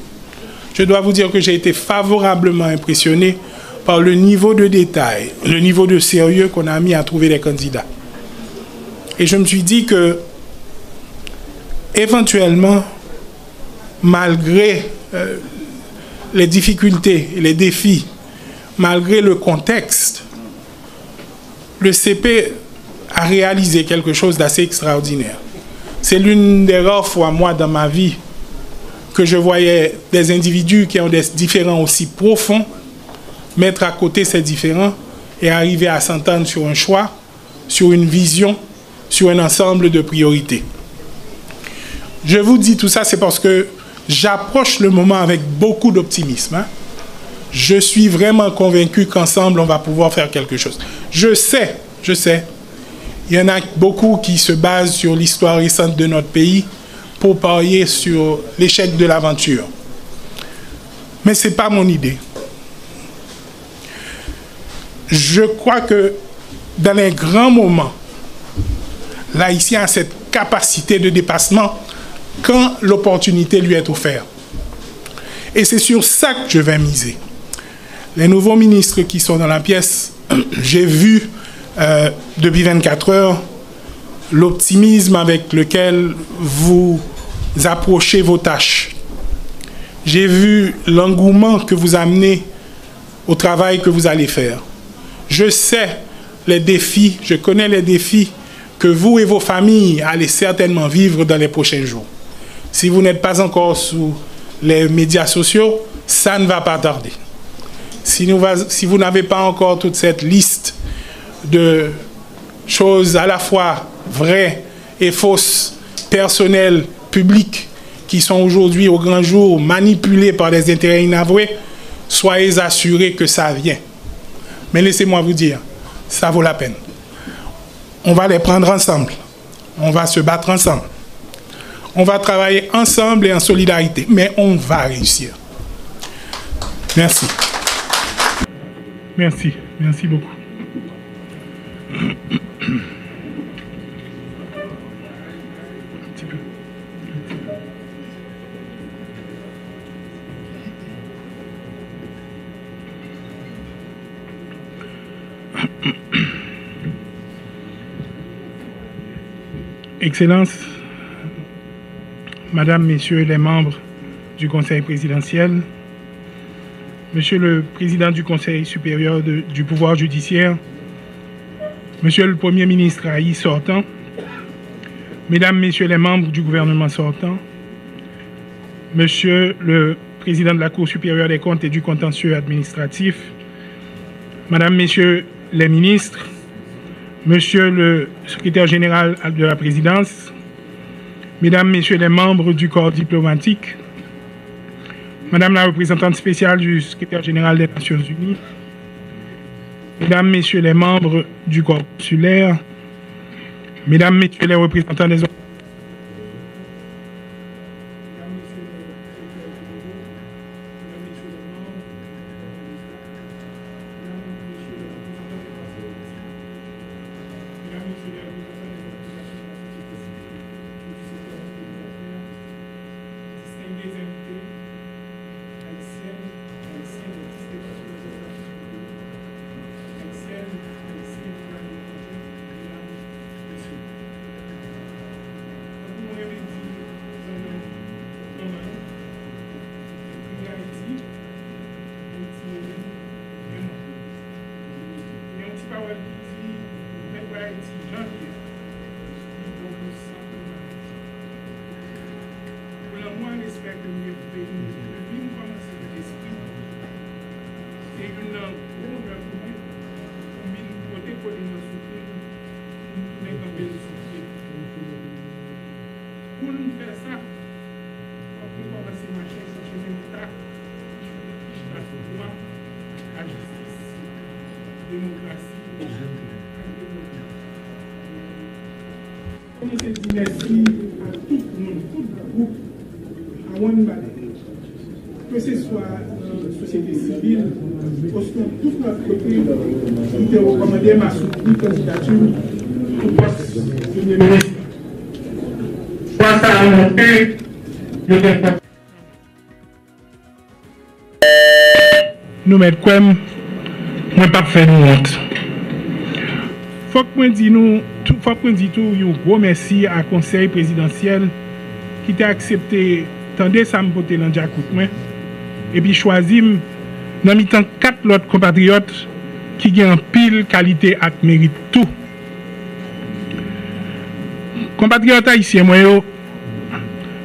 Je dois vous dire que j'ai été favorablement impressionné par le niveau de détail, le niveau de sérieux qu'on a mis à trouver les candidats. Et je me suis dit que, éventuellement, malgré les difficultés et les défis, malgré le contexte, le CP a réalisé quelque chose d'assez extraordinaire. C'est l'une des rares fois, moi, dans ma vie, que je voyais des individus qui ont des différends aussi profonds mettre à côté ces différends et arriver à s'entendre sur un choix, sur une vision, sur un ensemble de priorités. Je vous dis tout ça, c'est parce que j'approche le moment avec beaucoup d'optimisme. Je suis vraiment convaincu qu'ensemble, on va pouvoir faire quelque chose. Je sais, il y en a beaucoup qui se basent sur l'histoire récente de notre pays pour parier sur l'échec de l'aventure. Mais ce n'est pas mon idée. Je crois que dans les grands moments, l'Haïtien a cette capacité de dépassement quand l'opportunité lui est offerte. Et c'est sur ça que je vais miser. Les nouveaux ministres qui sont dans la pièce, j'ai vu depuis 24 heures l'optimisme avec lequel vous approchez vos tâches. J'ai vu l'engouement que vous amenez au travail que vous allez faire. Je sais les défis, je connais les défis que vous et vos familles allez certainement vivre dans les prochains jours. Si vous n'êtes pas encore sous les médias sociaux, ça ne va pas tarder. Si vous n'avez pas encore toute cette liste de choses à la fois vraies et fausses, personnelles, publiques, qui sont aujourd'hui au grand jour manipulées par des intérêts inavoués, soyez assurés que ça vient. Mais laissez-moi vous dire, ça vaut la peine. On va les prendre ensemble. On va se battre ensemble. On va travailler ensemble et en solidarité. Mais on va réussir. Merci. Merci. Merci beaucoup. Excellences, Madame, Messieurs les membres du Conseil présidentiel, Monsieur le Président du Conseil supérieur du pouvoir judiciaire, Monsieur le Premier ministre Haï sortant, Mesdames, Messieurs les membres du gouvernement sortant, Monsieur le Président de la Cour supérieure des comptes et du contentieux administratif, Madame, Messieurs les ministres, Monsieur le secrétaire général de la présidence, Mesdames, Messieurs les membres du corps diplomatique, Madame la représentante spéciale du secrétaire général des Nations Unies, Mesdames, Messieurs les membres du corps consulaire, Mesdames, Messieurs les représentants des Merci à tout le monde, tout le groupe, à Wanbale, que ce soit la société civile, tout notre côté, nous te recommandons ma candidature pour poste Premier ministre. Face à la montée, nous mettons quoi, moi pas faire nous honte. Faut que moi dis nous, faut que dit tout un gros merci à conseil présidentiel qui t'a accepté tendez ça me porter dans Diakout moi et puis choisi dans mi-temps 4 autres compatriotes qui ont en pile qualité et mérite tout. Compatriotes haïtiens moi yo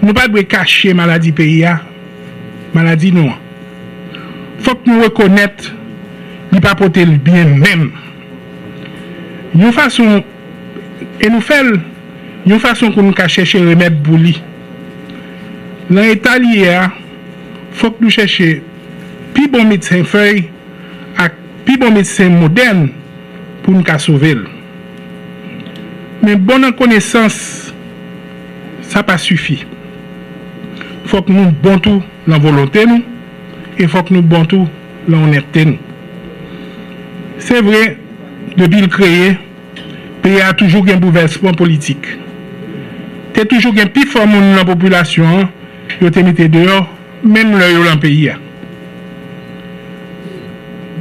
nous pas doit cacher maladie pays maladie nous. Faut que nous reconnaître il pas porter le bien même. Une façon et nous faisons une façon qu'on nous chercher remède pour lui. Dans l'état lié, faut que nous cherchions plus bon médecin feuille et plus bon médecin moderne pour nous sauver. Mais bonne connaissance, ça pas suffit. Faut que nous bon tout la volonté nous et faut que nous bon tout l'honnêteté nous. C'est vrai, depuis le créé, le pays a toujours un bouleversement politique. Il y a toujours un plus fort monde dans la population, qui a mis dehors, même dans le pays.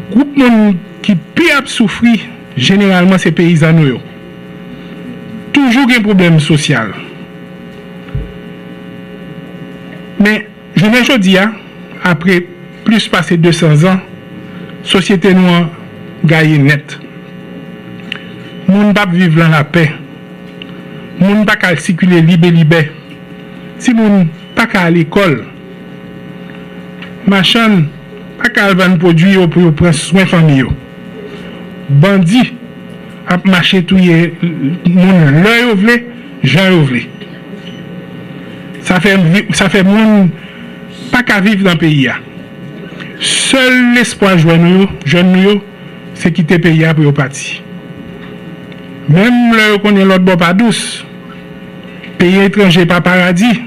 Le groupe monde qui plus a souffert, généralement, c'est les paysans. Toujours un problème social. Mais je ne dis pas, après plus passé 200 ans, la société noire gagne net. Moun pa vivre dans la paix. Moun pa ka circuler libre. Si moun pa ka à l'école, machan pa ka vendre produit pour prendre soin famille. Bandi a marché touyer moun l'œil vle, Jean vle. Ça fait moun pas ka vivre dans le pays. Seul l'espoir jeune c'est quitter le pays pour partir. Même là qu'on est l'autre bord pas douce, pays étranger pas paradis,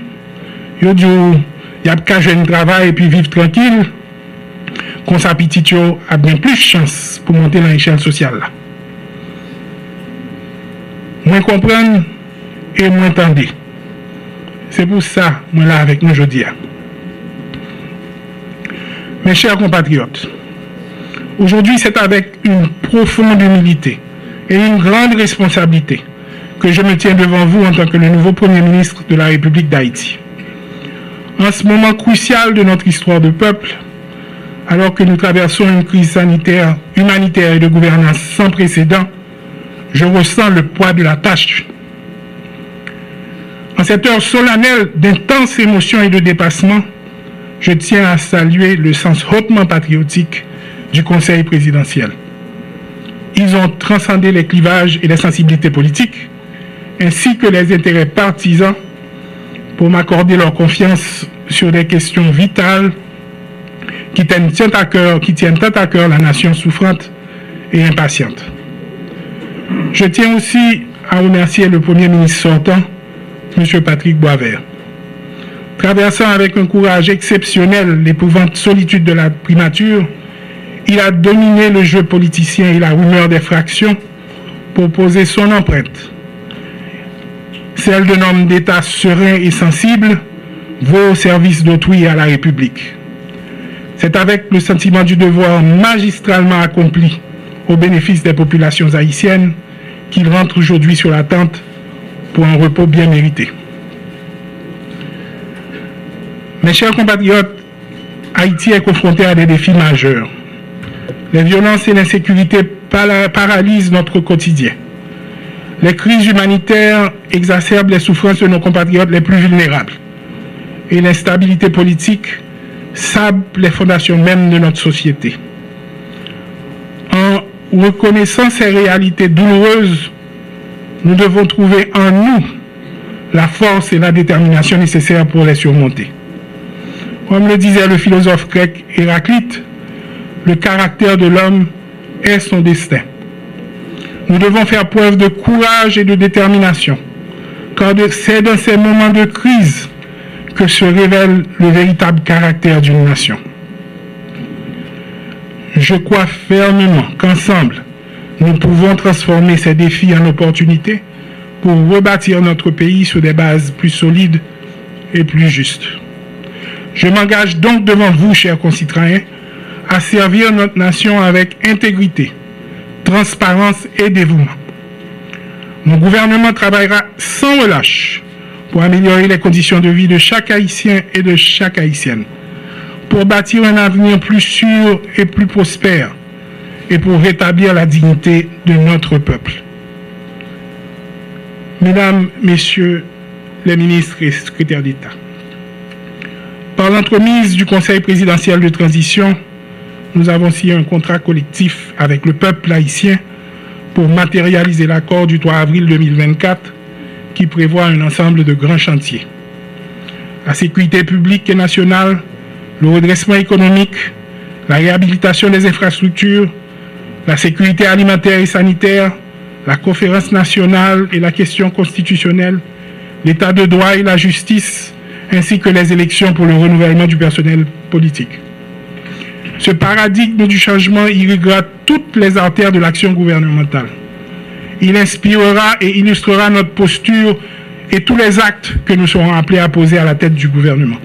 yo dit y a qu'à jeune travail et puis vivre tranquille, qu'on sa petite yo a bien plus de chance pour monter dans l'échelle sociale là. Moi comprendre et moi entendre. C'est pour ça moi là avec nous aujourd'hui. Mes chers compatriotes, aujourd'hui c'est avec une profonde humilité et une grande responsabilité que je me tiens devant vous en tant que le nouveau Premier ministre de la République d'Haïti. En ce moment crucial de notre histoire de peuple, alors que nous traversons une crise sanitaire, humanitaire et de gouvernance sans précédent, je ressens le poids de la tâche. En cette heure solennelle d'intenses émotions et de dépassement, je tiens à saluer le sens hautement patriotique du Conseil présidentiel. Ils ont transcendé les clivages et les sensibilités politiques, ainsi que les intérêts partisans, pour m'accorder leur confiance sur des questions vitales qui tiennent tant à cœur la nation souffrante et impatiente. Je tiens aussi à remercier le Premier ministre sortant, M. Patrick Boisvert. Traversant avec un courage exceptionnel l'épouvante solitude de la primature, il a dominé le jeu politicien et la rumeur des fractions pour poser son empreinte. Celle d'un homme d'État serein et sensible, vaut au service d'autrui et à la République. C'est avec le sentiment du devoir magistralement accompli au bénéfice des populations haïtiennes qu'il rentre aujourd'hui sur la tente pour un repos bien mérité. Mes chers compatriotes, Haïti est confronté à des défis majeurs. Les violences et l'insécurité paralysent notre quotidien. Les crises humanitaires exacerbent les souffrances de nos compatriotes les plus vulnérables. Et l'instabilité politique sable les fondations mêmes de notre société. En reconnaissant ces réalités douloureuses, nous devons trouver en nous la force et la détermination nécessaires pour les surmonter. Comme le disait le philosophe grec Héraclite, le caractère de l'homme est son destin. Nous devons faire preuve de courage et de détermination car c'est dans ces moments de crise que se révèle le véritable caractère d'une nation. Je crois fermement qu'ensemble, nous pouvons transformer ces défis en opportunités pour rebâtir notre pays sur des bases plus solides et plus justes. Je m'engage donc devant vous, chers concitoyens, à servir notre nation avec intégrité, transparence et dévouement. Mon gouvernement travaillera sans relâche pour améliorer les conditions de vie de chaque Haïtien et de chaque Haïtienne, pour bâtir un avenir plus sûr et plus prospère, et pour rétablir la dignité de notre peuple. Mesdames, Messieurs les ministres et secrétaires d'État, par l'entremise du Conseil présidentiel de transition, nous avons signé un contrat collectif avec le peuple haïtien pour matérialiser l'accord du 3 avril 2024 qui prévoit un ensemble de grands chantiers. La sécurité publique et nationale, le redressement économique, la réhabilitation des infrastructures, la sécurité alimentaire et sanitaire, la conférence nationale et la question constitutionnelle, l'état de droit et la justice, ainsi que les élections pour le renouvellement du personnel politique. Ce paradigme du changement irriguera toutes les artères de l'action gouvernementale. Il inspirera et illustrera notre posture et tous les actes que nous serons appelés à poser à la tête du gouvernement.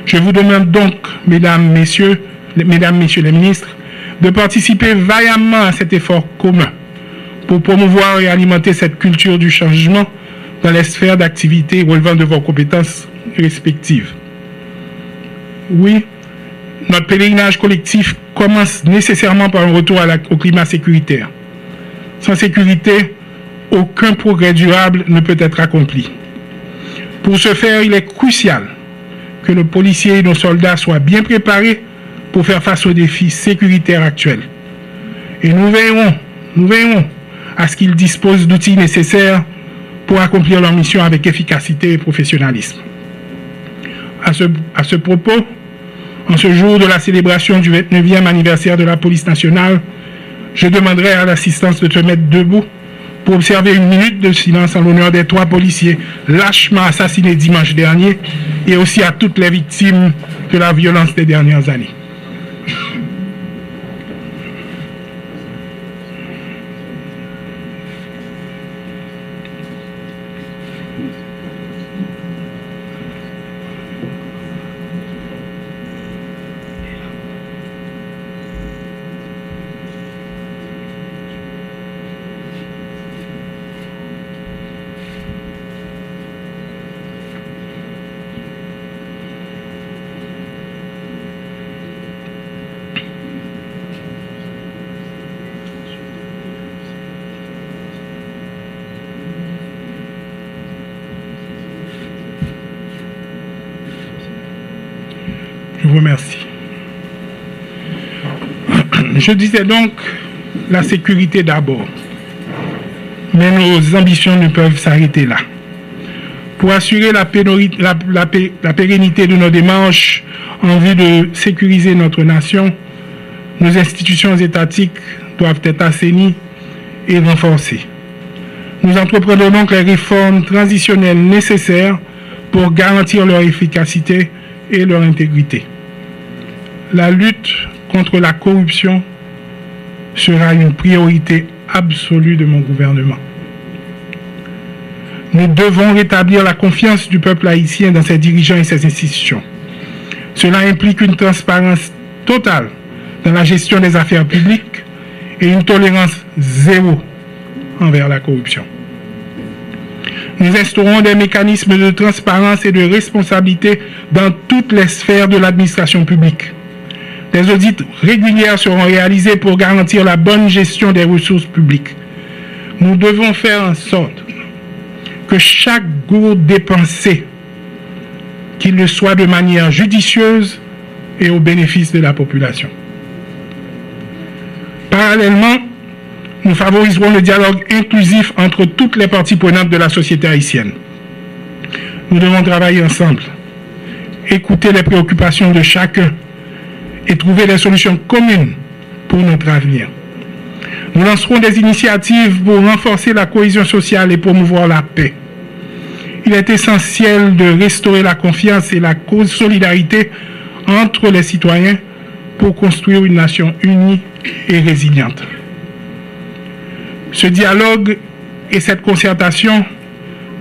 Je vous demande donc, mesdames, messieurs les ministres, de participer vaillamment à cet effort commun pour promouvoir et alimenter cette culture du changement dans les sphères d'activité relevant de vos compétences respectives. Oui, notre pèlerinage collectif commence nécessairement par un retour au climat sécuritaire. Sans sécurité, aucun progrès durable ne peut être accompli. Pour ce faire, il est crucial que nos policiers et nos soldats soient bien préparés pour faire face aux défis sécuritaires actuels. Et nous veillerons à ce qu'ils disposent d'outils nécessaires pour accomplir leur mission avec efficacité et professionnalisme. À ce propos, en ce jour de la célébration du 29e anniversaire de la police nationale, je demanderai à l'assistance de se mettre debout pour observer une minute de silence en l'honneur des 3 policiers lâchement assassinés dimanche dernier et aussi à toutes les victimes de la violence des dernières années. Je vous remercie. Je disais donc la sécurité d'abord. Mais nos ambitions ne peuvent s'arrêter là. Pour assurer la pérennité de nos démarches en vue de sécuriser notre nation, nos institutions étatiques doivent être assainies et renforcées. Nous entreprenons donc les réformes transitionnelles nécessaires pour garantir leur efficacité et leur intégrité. La lutte contre la corruption sera une priorité absolue de mon gouvernement. Nous devons rétablir la confiance du peuple haïtien dans ses dirigeants et ses institutions. Cela implique une transparence totale dans la gestion des affaires publiques et une tolérance zéro envers la corruption. Nous instaurons des mécanismes de transparence et de responsabilité dans toutes les sphères de l'administration publique. Des audits réguliers seront réalisés pour garantir la bonne gestion des ressources publiques. Nous devons faire en sorte que chaque gourde dépensé, qu'il le soit de manière judicieuse et au bénéfice de la population. Parallèlement, nous favoriserons le dialogue inclusif entre toutes les parties prenantes de la société haïtienne. Nous devons travailler ensemble, écouter les préoccupations de chacun et trouver des solutions communes pour notre avenir. Nous lancerons des initiatives pour renforcer la cohésion sociale et promouvoir la paix. il est essentiel de restaurer la confiance et la solidarité entre les citoyens pour construire une nation unie et résiliente. Ce dialogue et cette concertation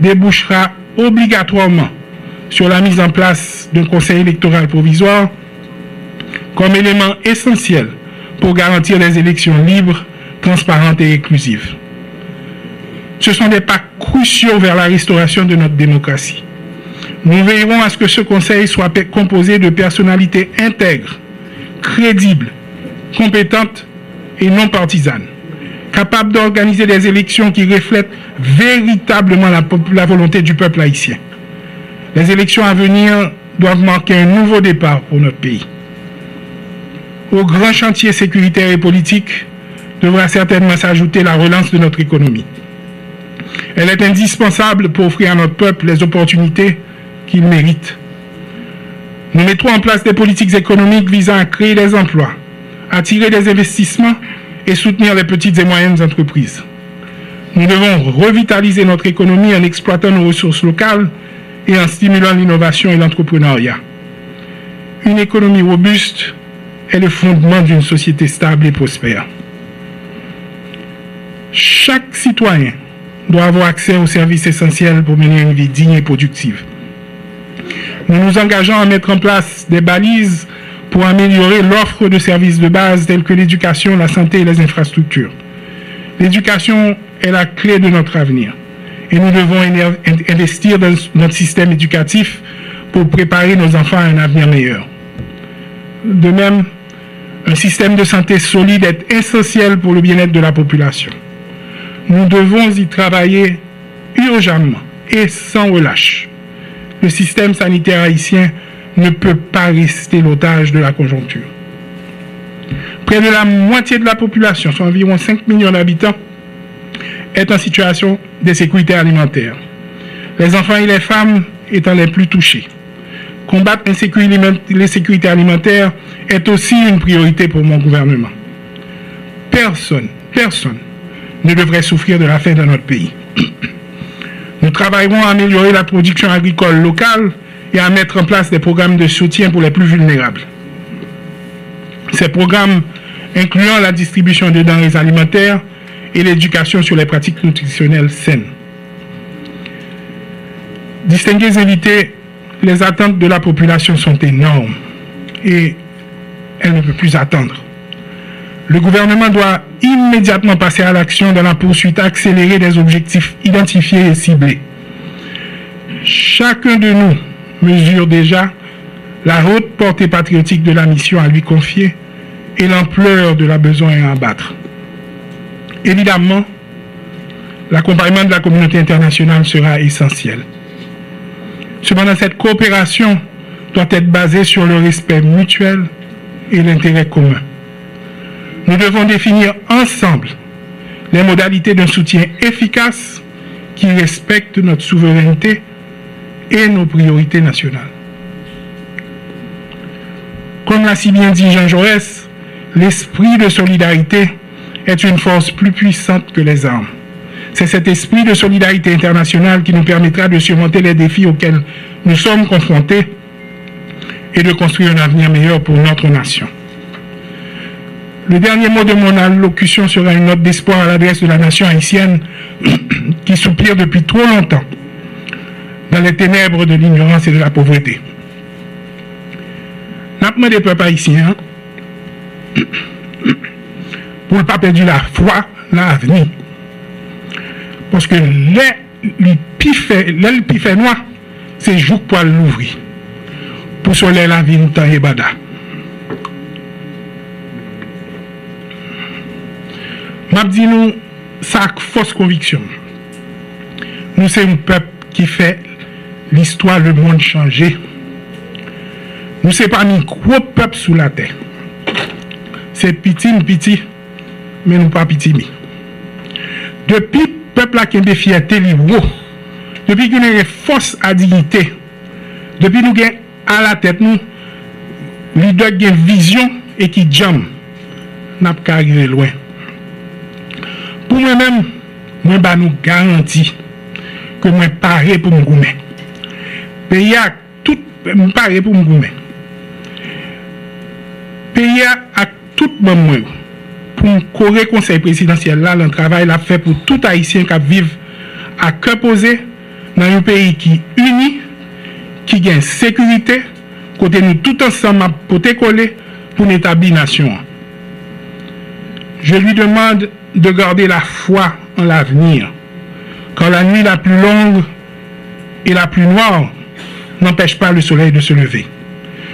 débouchera obligatoirement sur la mise en place d'un conseil électoral provisoire comme élément essentiel pour garantir des élections libres, transparentes et inclusives. Ce sont des pas cruciaux vers la restauration de notre démocratie. Nous veillerons à ce que ce conseil soit composé de personnalités intègres, crédibles, compétentes et non partisanes, capables d'organiser des élections qui reflètent véritablement la volonté du peuple haïtien. Les élections à venir doivent marquer un nouveau départ pour notre pays. Au grand chantier sécuritaire et politique devra certainement s'ajouter la relance de notre économie. Elle est indispensable pour offrir à notre peuple les opportunités qu'il mérite. Nous mettrons en place des politiques économiques visant à créer des emplois, attirer des investissements et soutenir les petites et moyennes entreprises. Nous devons revitaliser notre économie en exploitant nos ressources locales et en stimulant l'innovation et l'entrepreneuriat. Une économie robuste est le fondement d'une société stable et prospère. Chaque citoyen doit avoir accès aux services essentiels pour mener une vie digne et productive. Nous nous engageons à mettre en place des balises pour améliorer l'offre de services de base tels que l'éducation, la santé et les infrastructures. L'éducation est la clé de notre avenir et nous devons investir dans notre système éducatif pour préparer nos enfants à un avenir meilleur. De même, un système de santé solide est essentiel pour le bien-être de la population. Nous devons y travailler urgemment et sans relâche. Le système sanitaire haïtien ne peut pas rester l'otage de la conjoncture. Près de la moitié de la population, soit environ 5 millions d'habitants, est en situation d'insécurité alimentaire. Les enfants et les femmes étant les plus touchés. Combattre l'insécurité alimentaire est aussi une priorité pour mon gouvernement. Personne ne devrait souffrir de la faim dans notre pays. Nous travaillerons à améliorer la production agricole locale et à mettre en place des programmes de soutien pour les plus vulnérables. Ces programmes incluant la distribution de denrées alimentaires et l'éducation sur les pratiques nutritionnelles saines. Distingués invités, les attentes de la population sont énormes et elle ne peut plus attendre. Le gouvernement doit immédiatement passer à l'action dans la poursuite accélérée des objectifs identifiés et ciblés. Chacun de nous mesure déjà la haute portée patriotique de la mission à lui confier et l'ampleur de la besoin à abattre. Évidemment, l'accompagnement de la communauté internationale sera essentiel. Cependant, cette coopération doit être basée sur le respect mutuel et l'intérêt commun. Nous devons définir ensemble les modalités d'un soutien efficace qui respecte notre souveraineté et nos priorités nationales. Comme l'a si bien dit Jean Jaurès, l'esprit de solidarité est une force plus puissante que les armes. C'est cet esprit de solidarité internationale qui nous permettra de surmonter les défis auxquels nous sommes confrontés et de construire un avenir meilleur pour notre nation. Le dernier mot de mon allocution sera une note d'espoir à l'adresse de la nation haïtienne qui soupire depuis trop longtemps dans les ténèbres de l'ignorance et de la pauvreté. N'a-t-il des peuples haïtiens pour ne pas perdre la foi, l'avenir. Parce que les fait noir, c'est jour pour l'ouvrir. Pour soleil la vie, temps et bada. M'a dit nous, ça fausse conviction. Nous sommes un peuple qui fait l'histoire, le monde changer. Nous sommes pas un gros peuple sous la terre. C'est petit, mais nous pas petit. Depuis le peuple qui a des fiertés, depuis qu'il y a une force à dignité, depuis nous avons à la tête, nous, leader qui a une vision et qui jam, n'a pas arrivé loin. Pour moi-même, moi, nous garantis que moi paré pour me goumer. Pays a tout paré pour me goumer. Pays a tout membre pour me correr conseil présidentiel là, le travail l'a fait pour tout haïtien qui vivent à cœur posé dans un pays qui uni, qui gagne sécurité, côté nous tout ensemble pour te coller pour établir nation. Je lui demande de garder la foi en l'avenir, car la nuit la plus longue et la plus noire n'empêche pas le soleil de se lever.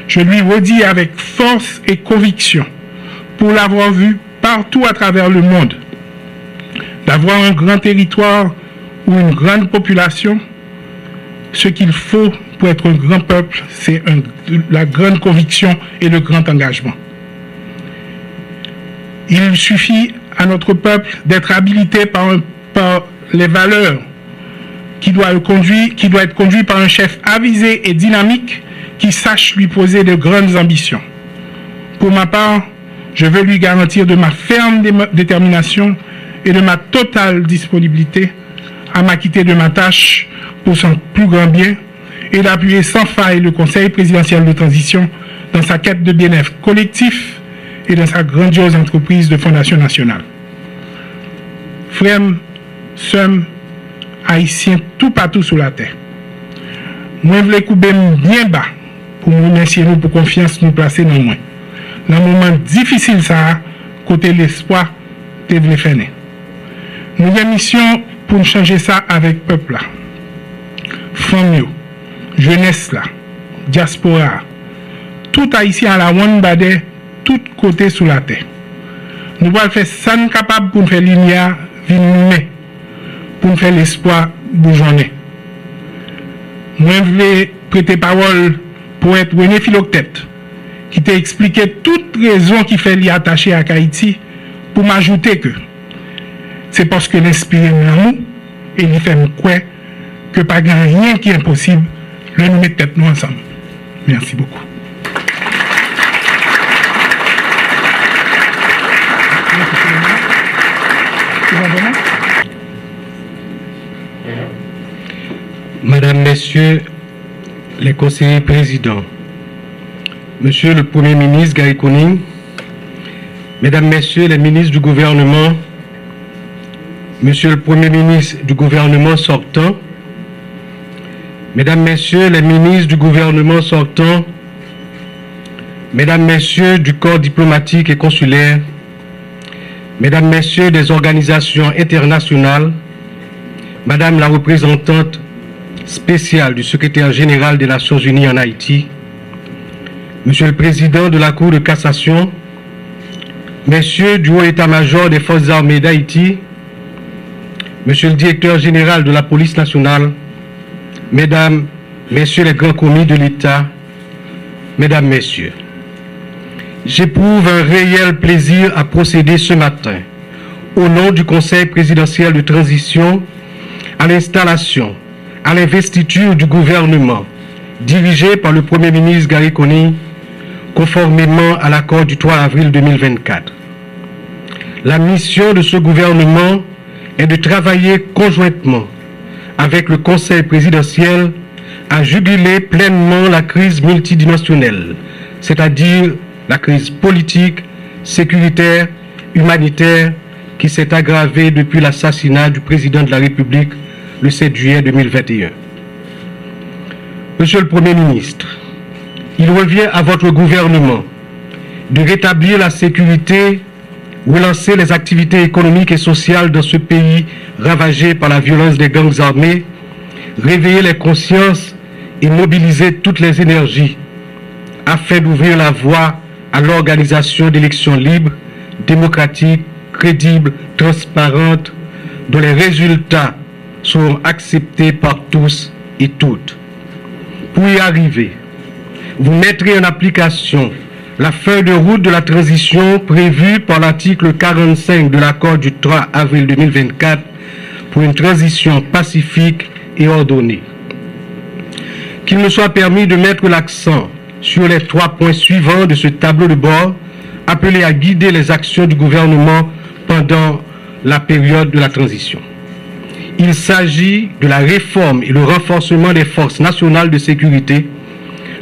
Je lui redis avec force et conviction, pour l'avoir vu partout à travers le monde, d'avoir un grand territoire ou une grande population, ce qu'il faut pour être un grand peuple, c'est la grande conviction et le grand engagement. Il suffit à notre peuple d'être habilité par les valeurs qui doit être conduit par un chef avisé et dynamique qui sache lui poser de grandes ambitions. Pour ma part, je veux lui garantir de ma ferme détermination et de ma totale disponibilité à m'acquitter de ma tâche pour son plus grand bien et d'appuyer sans faille le Conseil présidentiel de transition dans sa quête de bien-être collectif et dans sa grandiose entreprise de fondation nationale. Frères, sœurs, haïtiens tout partout sur la terre, moi je voulais couper bien bas pour nous remercier nous pour confiance nous placer dans moi. Dans un moment difficile ça, côté l'espoir, te voulais faire. Nous avons une mission pour nous changer ça avec le peuple là. Famille, jeunesse là, diaspora, tout haïtien à la one bade, tout côté sur la terre. Nous allons faire ça nous capable pour nous faire lumière, venir pour nous faire l'espoir bourgeonner. Moi je voulais prêter parole pour être René Philoctète, qui t'a expliqué toute raison qui fait l'y attacher à Haïti, pour m'ajouter que c'est parce que l'inspiré nous et il fait nous croire que pas rien qui est impossible, le nous mettre tête nous ensemble. Merci beaucoup. Madame, Messieurs les conseillers présidents, Monsieur le Premier ministre Gary Conille, Mesdames, Messieurs les ministres du gouvernement, Monsieur le Premier ministre du gouvernement sortant, Mesdames, Messieurs les ministres du gouvernement sortant, Mesdames, Messieurs du corps diplomatique et consulaire, Mesdames, Messieurs des organisations internationales, Madame la représentante spéciale du secrétaire général des Nations Unies en Haïti, Monsieur le Président de la Cour de cassation, Messieurs du Haut État-major des Forces armées d'Haïti, Monsieur le Directeur général de la Police nationale, Mesdames, Messieurs les grands commis de l'État, Mesdames, Messieurs, j'éprouve un réel plaisir à procéder ce matin, au nom du Conseil présidentiel de transition, à l'installation, à l'investiture du gouvernement, dirigé par le Premier ministre Gary Conille, conformément à l'accord du 3 avril 2024. La mission de ce gouvernement est de travailler conjointement avec le Conseil présidentiel à juguler pleinement la crise multidimensionnelle, c'est-à-dire la crise politique, sécuritaire, humanitaire qui s'est aggravée depuis l'assassinat du président de la République le 7 juillet 2021. Monsieur le Premier ministre, il revient à votre gouvernement de rétablir la sécurité, relancer les activités économiques et sociales dans ce pays ravagé par la violence des gangs armés, réveiller les consciences et mobiliser toutes les énergies afin d'ouvrir la voie à l'organisation d'élections libres, démocratiques, crédibles, transparentes, dont les résultats seront acceptés par tous et toutes. Pour y arriver, vous mettrez en application la feuille de route de la transition prévue par l'article 45 de l'accord du 3 avril 2024 pour une transition pacifique et ordonnée. Qu'il me soit permis de mettre l'accent sur les 3 points suivants de ce tableau de bord appelé à guider les actions du gouvernement pendant la période de la transition. Il s'agit de la réforme et le renforcement des forces nationales de sécurité,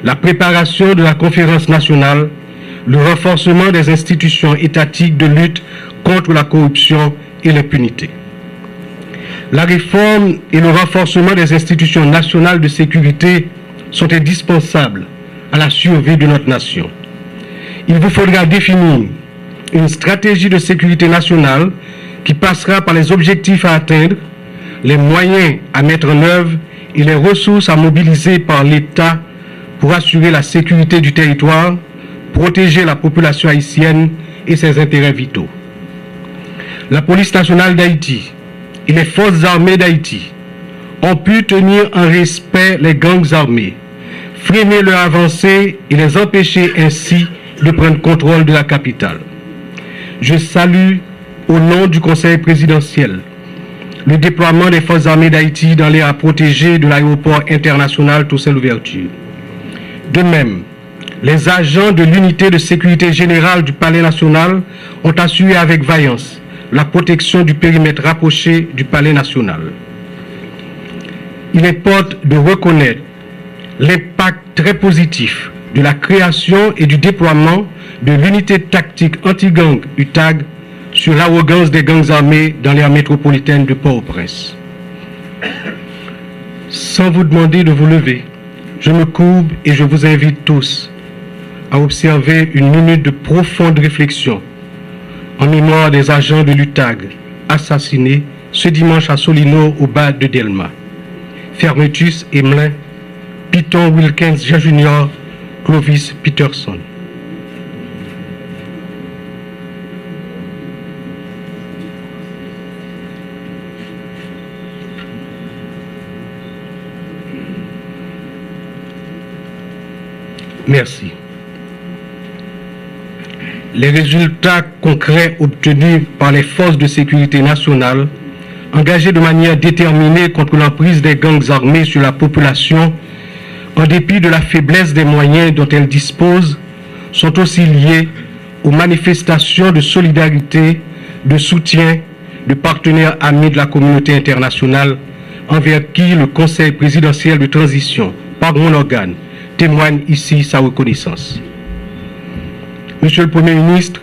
la préparation de la conférence nationale, le renforcement des institutions étatiques de lutte contre la corruption et l'impunité. La réforme et le renforcement des institutions nationales de sécurité sont indispensables à la survie de notre nation. Il vous faudra définir une stratégie de sécurité nationale qui passera par les objectifs à atteindre, les moyens à mettre en œuvre et les ressources à mobiliser par l'État pour assurer la sécurité du territoire, protéger la population haïtienne et ses intérêts vitaux. La police nationale d'Haïti et les forces armées d'Haïti ont pu tenir en respect les gangs armés, freiner leur avancée et les empêcher ainsi de prendre contrôle de la capitale. Je salue, au nom du Conseil présidentiel, le déploiement des forces armées d'Haïti dans l'aire protégée de l'aéroport international Toussaint-Louverture. De même, les agents de l'unité de sécurité générale du Palais national ont assuré avec vaillance la protection du périmètre rapproché du Palais national. Il importe de reconnaître l'impact très positif de la création et du déploiement de l'unité tactique anti-gang UTAG sur l'arrogance des gangs armés dans l'aire métropolitaine de Port-au-Prince. Sans vous demander de vous lever, je me courbe et je vous invite tous à observer une minute de profonde réflexion en mémoire des agents de l'UTAG assassinés ce dimanche à Solino au bas de Delma. Fermetus Emelin, Piton Wilkins Jr., Clovis Peterson. Merci. Les résultats concrets obtenus par les forces de sécurité nationale, engagées de manière déterminée contre l'emprise des gangs armés sur la population, en dépit de la faiblesse des moyens dont elles disposent, sont aussi liés aux manifestations de solidarité, de soutien de partenaires amis de la communauté internationale envers qui le Conseil présidentiel de transition, par mon organe, témoigne ici sa reconnaissance. Monsieur le Premier ministre,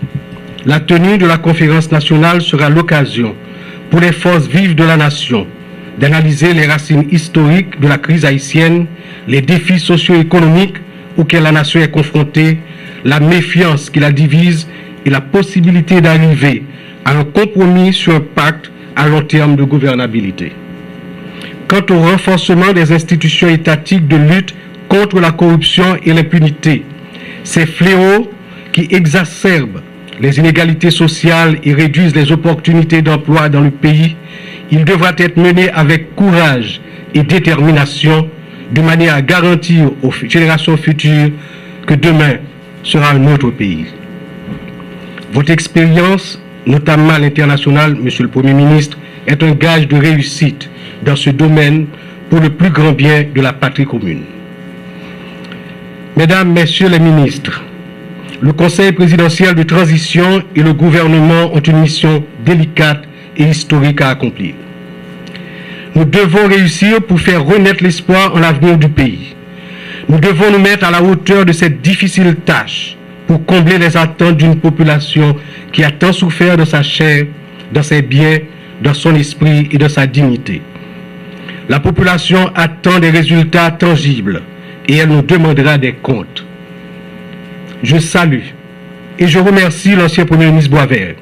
la tenue de la conférence nationale sera l'occasion pour les forces vives de la nation d'analyser les racines historiques de la crise haïtienne, les défis socio-économiques auxquels la nation est confrontée, la méfiance qui la divise et la possibilité d'arriver à un compromis sur un pacte à long terme de gouvernabilité. Quant au renforcement des institutions étatiques de lutte contre la corruption et l'impunité, ces fléaux qui exacerbent les inégalités sociales et réduisent les opportunités d'emploi dans le pays, il devra être mené avec courage et détermination de manière à garantir aux générations futures que demain sera un autre pays. Votre expérience, notamment à l'international, Monsieur le Premier ministre, est un gage de réussite dans ce domaine pour le plus grand bien de la patrie commune. Mesdames, Messieurs les ministres, le Conseil présidentiel de transition et le gouvernement ont une mission délicate et historique à accomplir. Nous devons réussir pour faire renaître l'espoir en l'avenir du pays. Nous devons nous mettre à la hauteur de cette difficile tâche pour combler les attentes d'une population qui a tant souffert de sa chair, dans ses biens, dans son esprit et de sa dignité. La population attend des résultats tangibles et elle nous demandera des comptes. Je salue et je remercie l'ancien Premier ministre Boisvert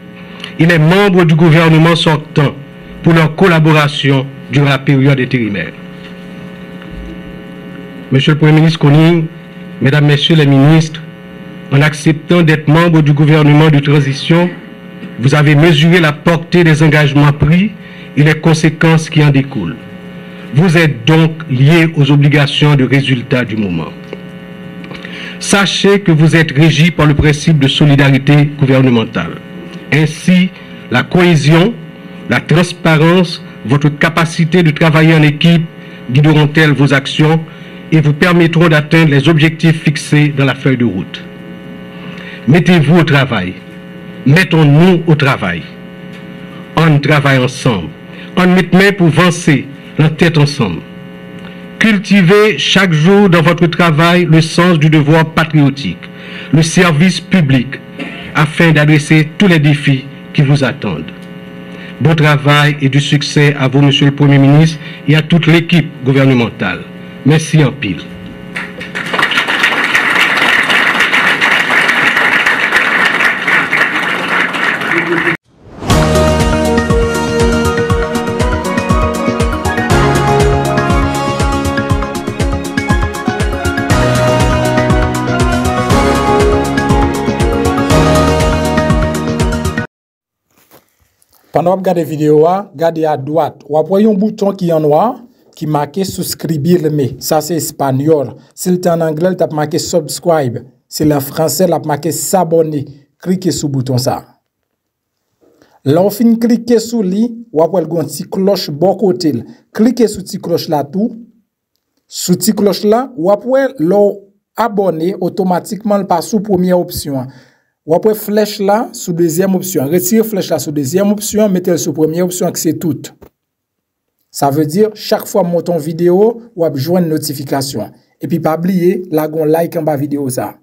et les membres du gouvernement sortant pour leur collaboration durant la période intérimaire. Monsieur le Premier ministre Koning, Mesdames, Messieurs les ministres, en acceptant d'être membre du gouvernement de transition, vous avez mesuré la portée des engagements pris et les conséquences qui en découlent. Vous êtes donc lié aux obligations de résultat du moment. Sachez que vous êtes régi par le principe de solidarité gouvernementale. Ainsi, la cohésion, la transparence, votre capacité de travailler en équipe guideront-elles vos actions et vous permettront d'atteindre les objectifs fixés dans la feuille de route. Mettez-vous au travail. Mettons-nous au travail. On travaille ensemble. en mettre main pour avancer la tête ensemble. Cultivez chaque jour dans votre travail le sens du devoir patriotique, le service public, afin d'adresser tous les défis qui vous attendent. Bon travail et du succès à vous, Monsieur le Premier ministre, et à toute l'équipe gouvernementale. Merci en pile. Pendant que vous regardez la vidéo, regardez à droite. Vous voyez un bouton qui est en noir qui marque souscribir. Ça, c'est espagnol. Si c'est en anglais, il a marqué subscribe. Si en français, il a marqué s'abonner. Cliquez sur le bouton ça. Là, on finit de cliquer sur lui. Vous voyez une petite cloche bon côté. Cliquez sur cette cloche là tout. Sur cette cloche là, vous voyez l'abonner automatiquement par sous première option. Ou après flèche là sous deuxième option. Retirez flèche là sous deuxième option, mettez-le sous première option que c'est tout. Ça veut dire chaque fois que monte une vidéo, ou avez joindre une notification. Et puis pas oublier, là gon like en bas vidéo ça.